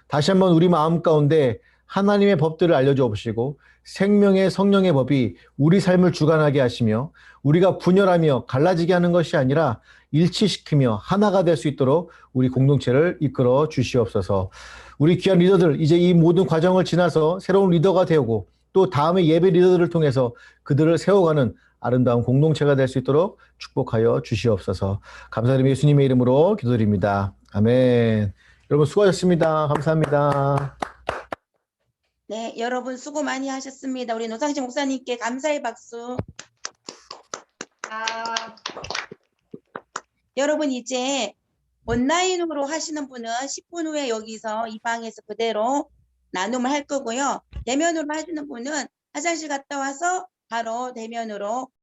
다시 한번 우리 마음 가운데 하나님의 법들을 알려주옵시고 생명의 성령의 법이 우리 삶을 주관하게 하시며 우리가 분열하며 갈라지게 하는 것이 아니라 일치시키며 하나가 될 수 있도록 우리 공동체를 이끌어 주시옵소서. 우리 귀한 리더들 이제 이 모든 과정을 지나서 새로운 리더가 되고 또 다음의 예배 리더들을 통해서 그들을 세워가는 아름다운 공동체가 될 수 있도록 축복하여 주시옵소서. 감사드리며 예수님의 이름으로 기도드립니다. 아멘. 여러분 수고하셨습니다. 감사합니다. 네, 여러분 수고 많이 하셨습니다. 우리 노상식 목사님께 감사의 박수. 여러분 이제 온라인으로 하시는 분은 10분 후에 여기서 이 방에서 그대로 나눔을 할 거고요. 대면으로 하시는 분은 화장실 갔다 와서 바로 대면으로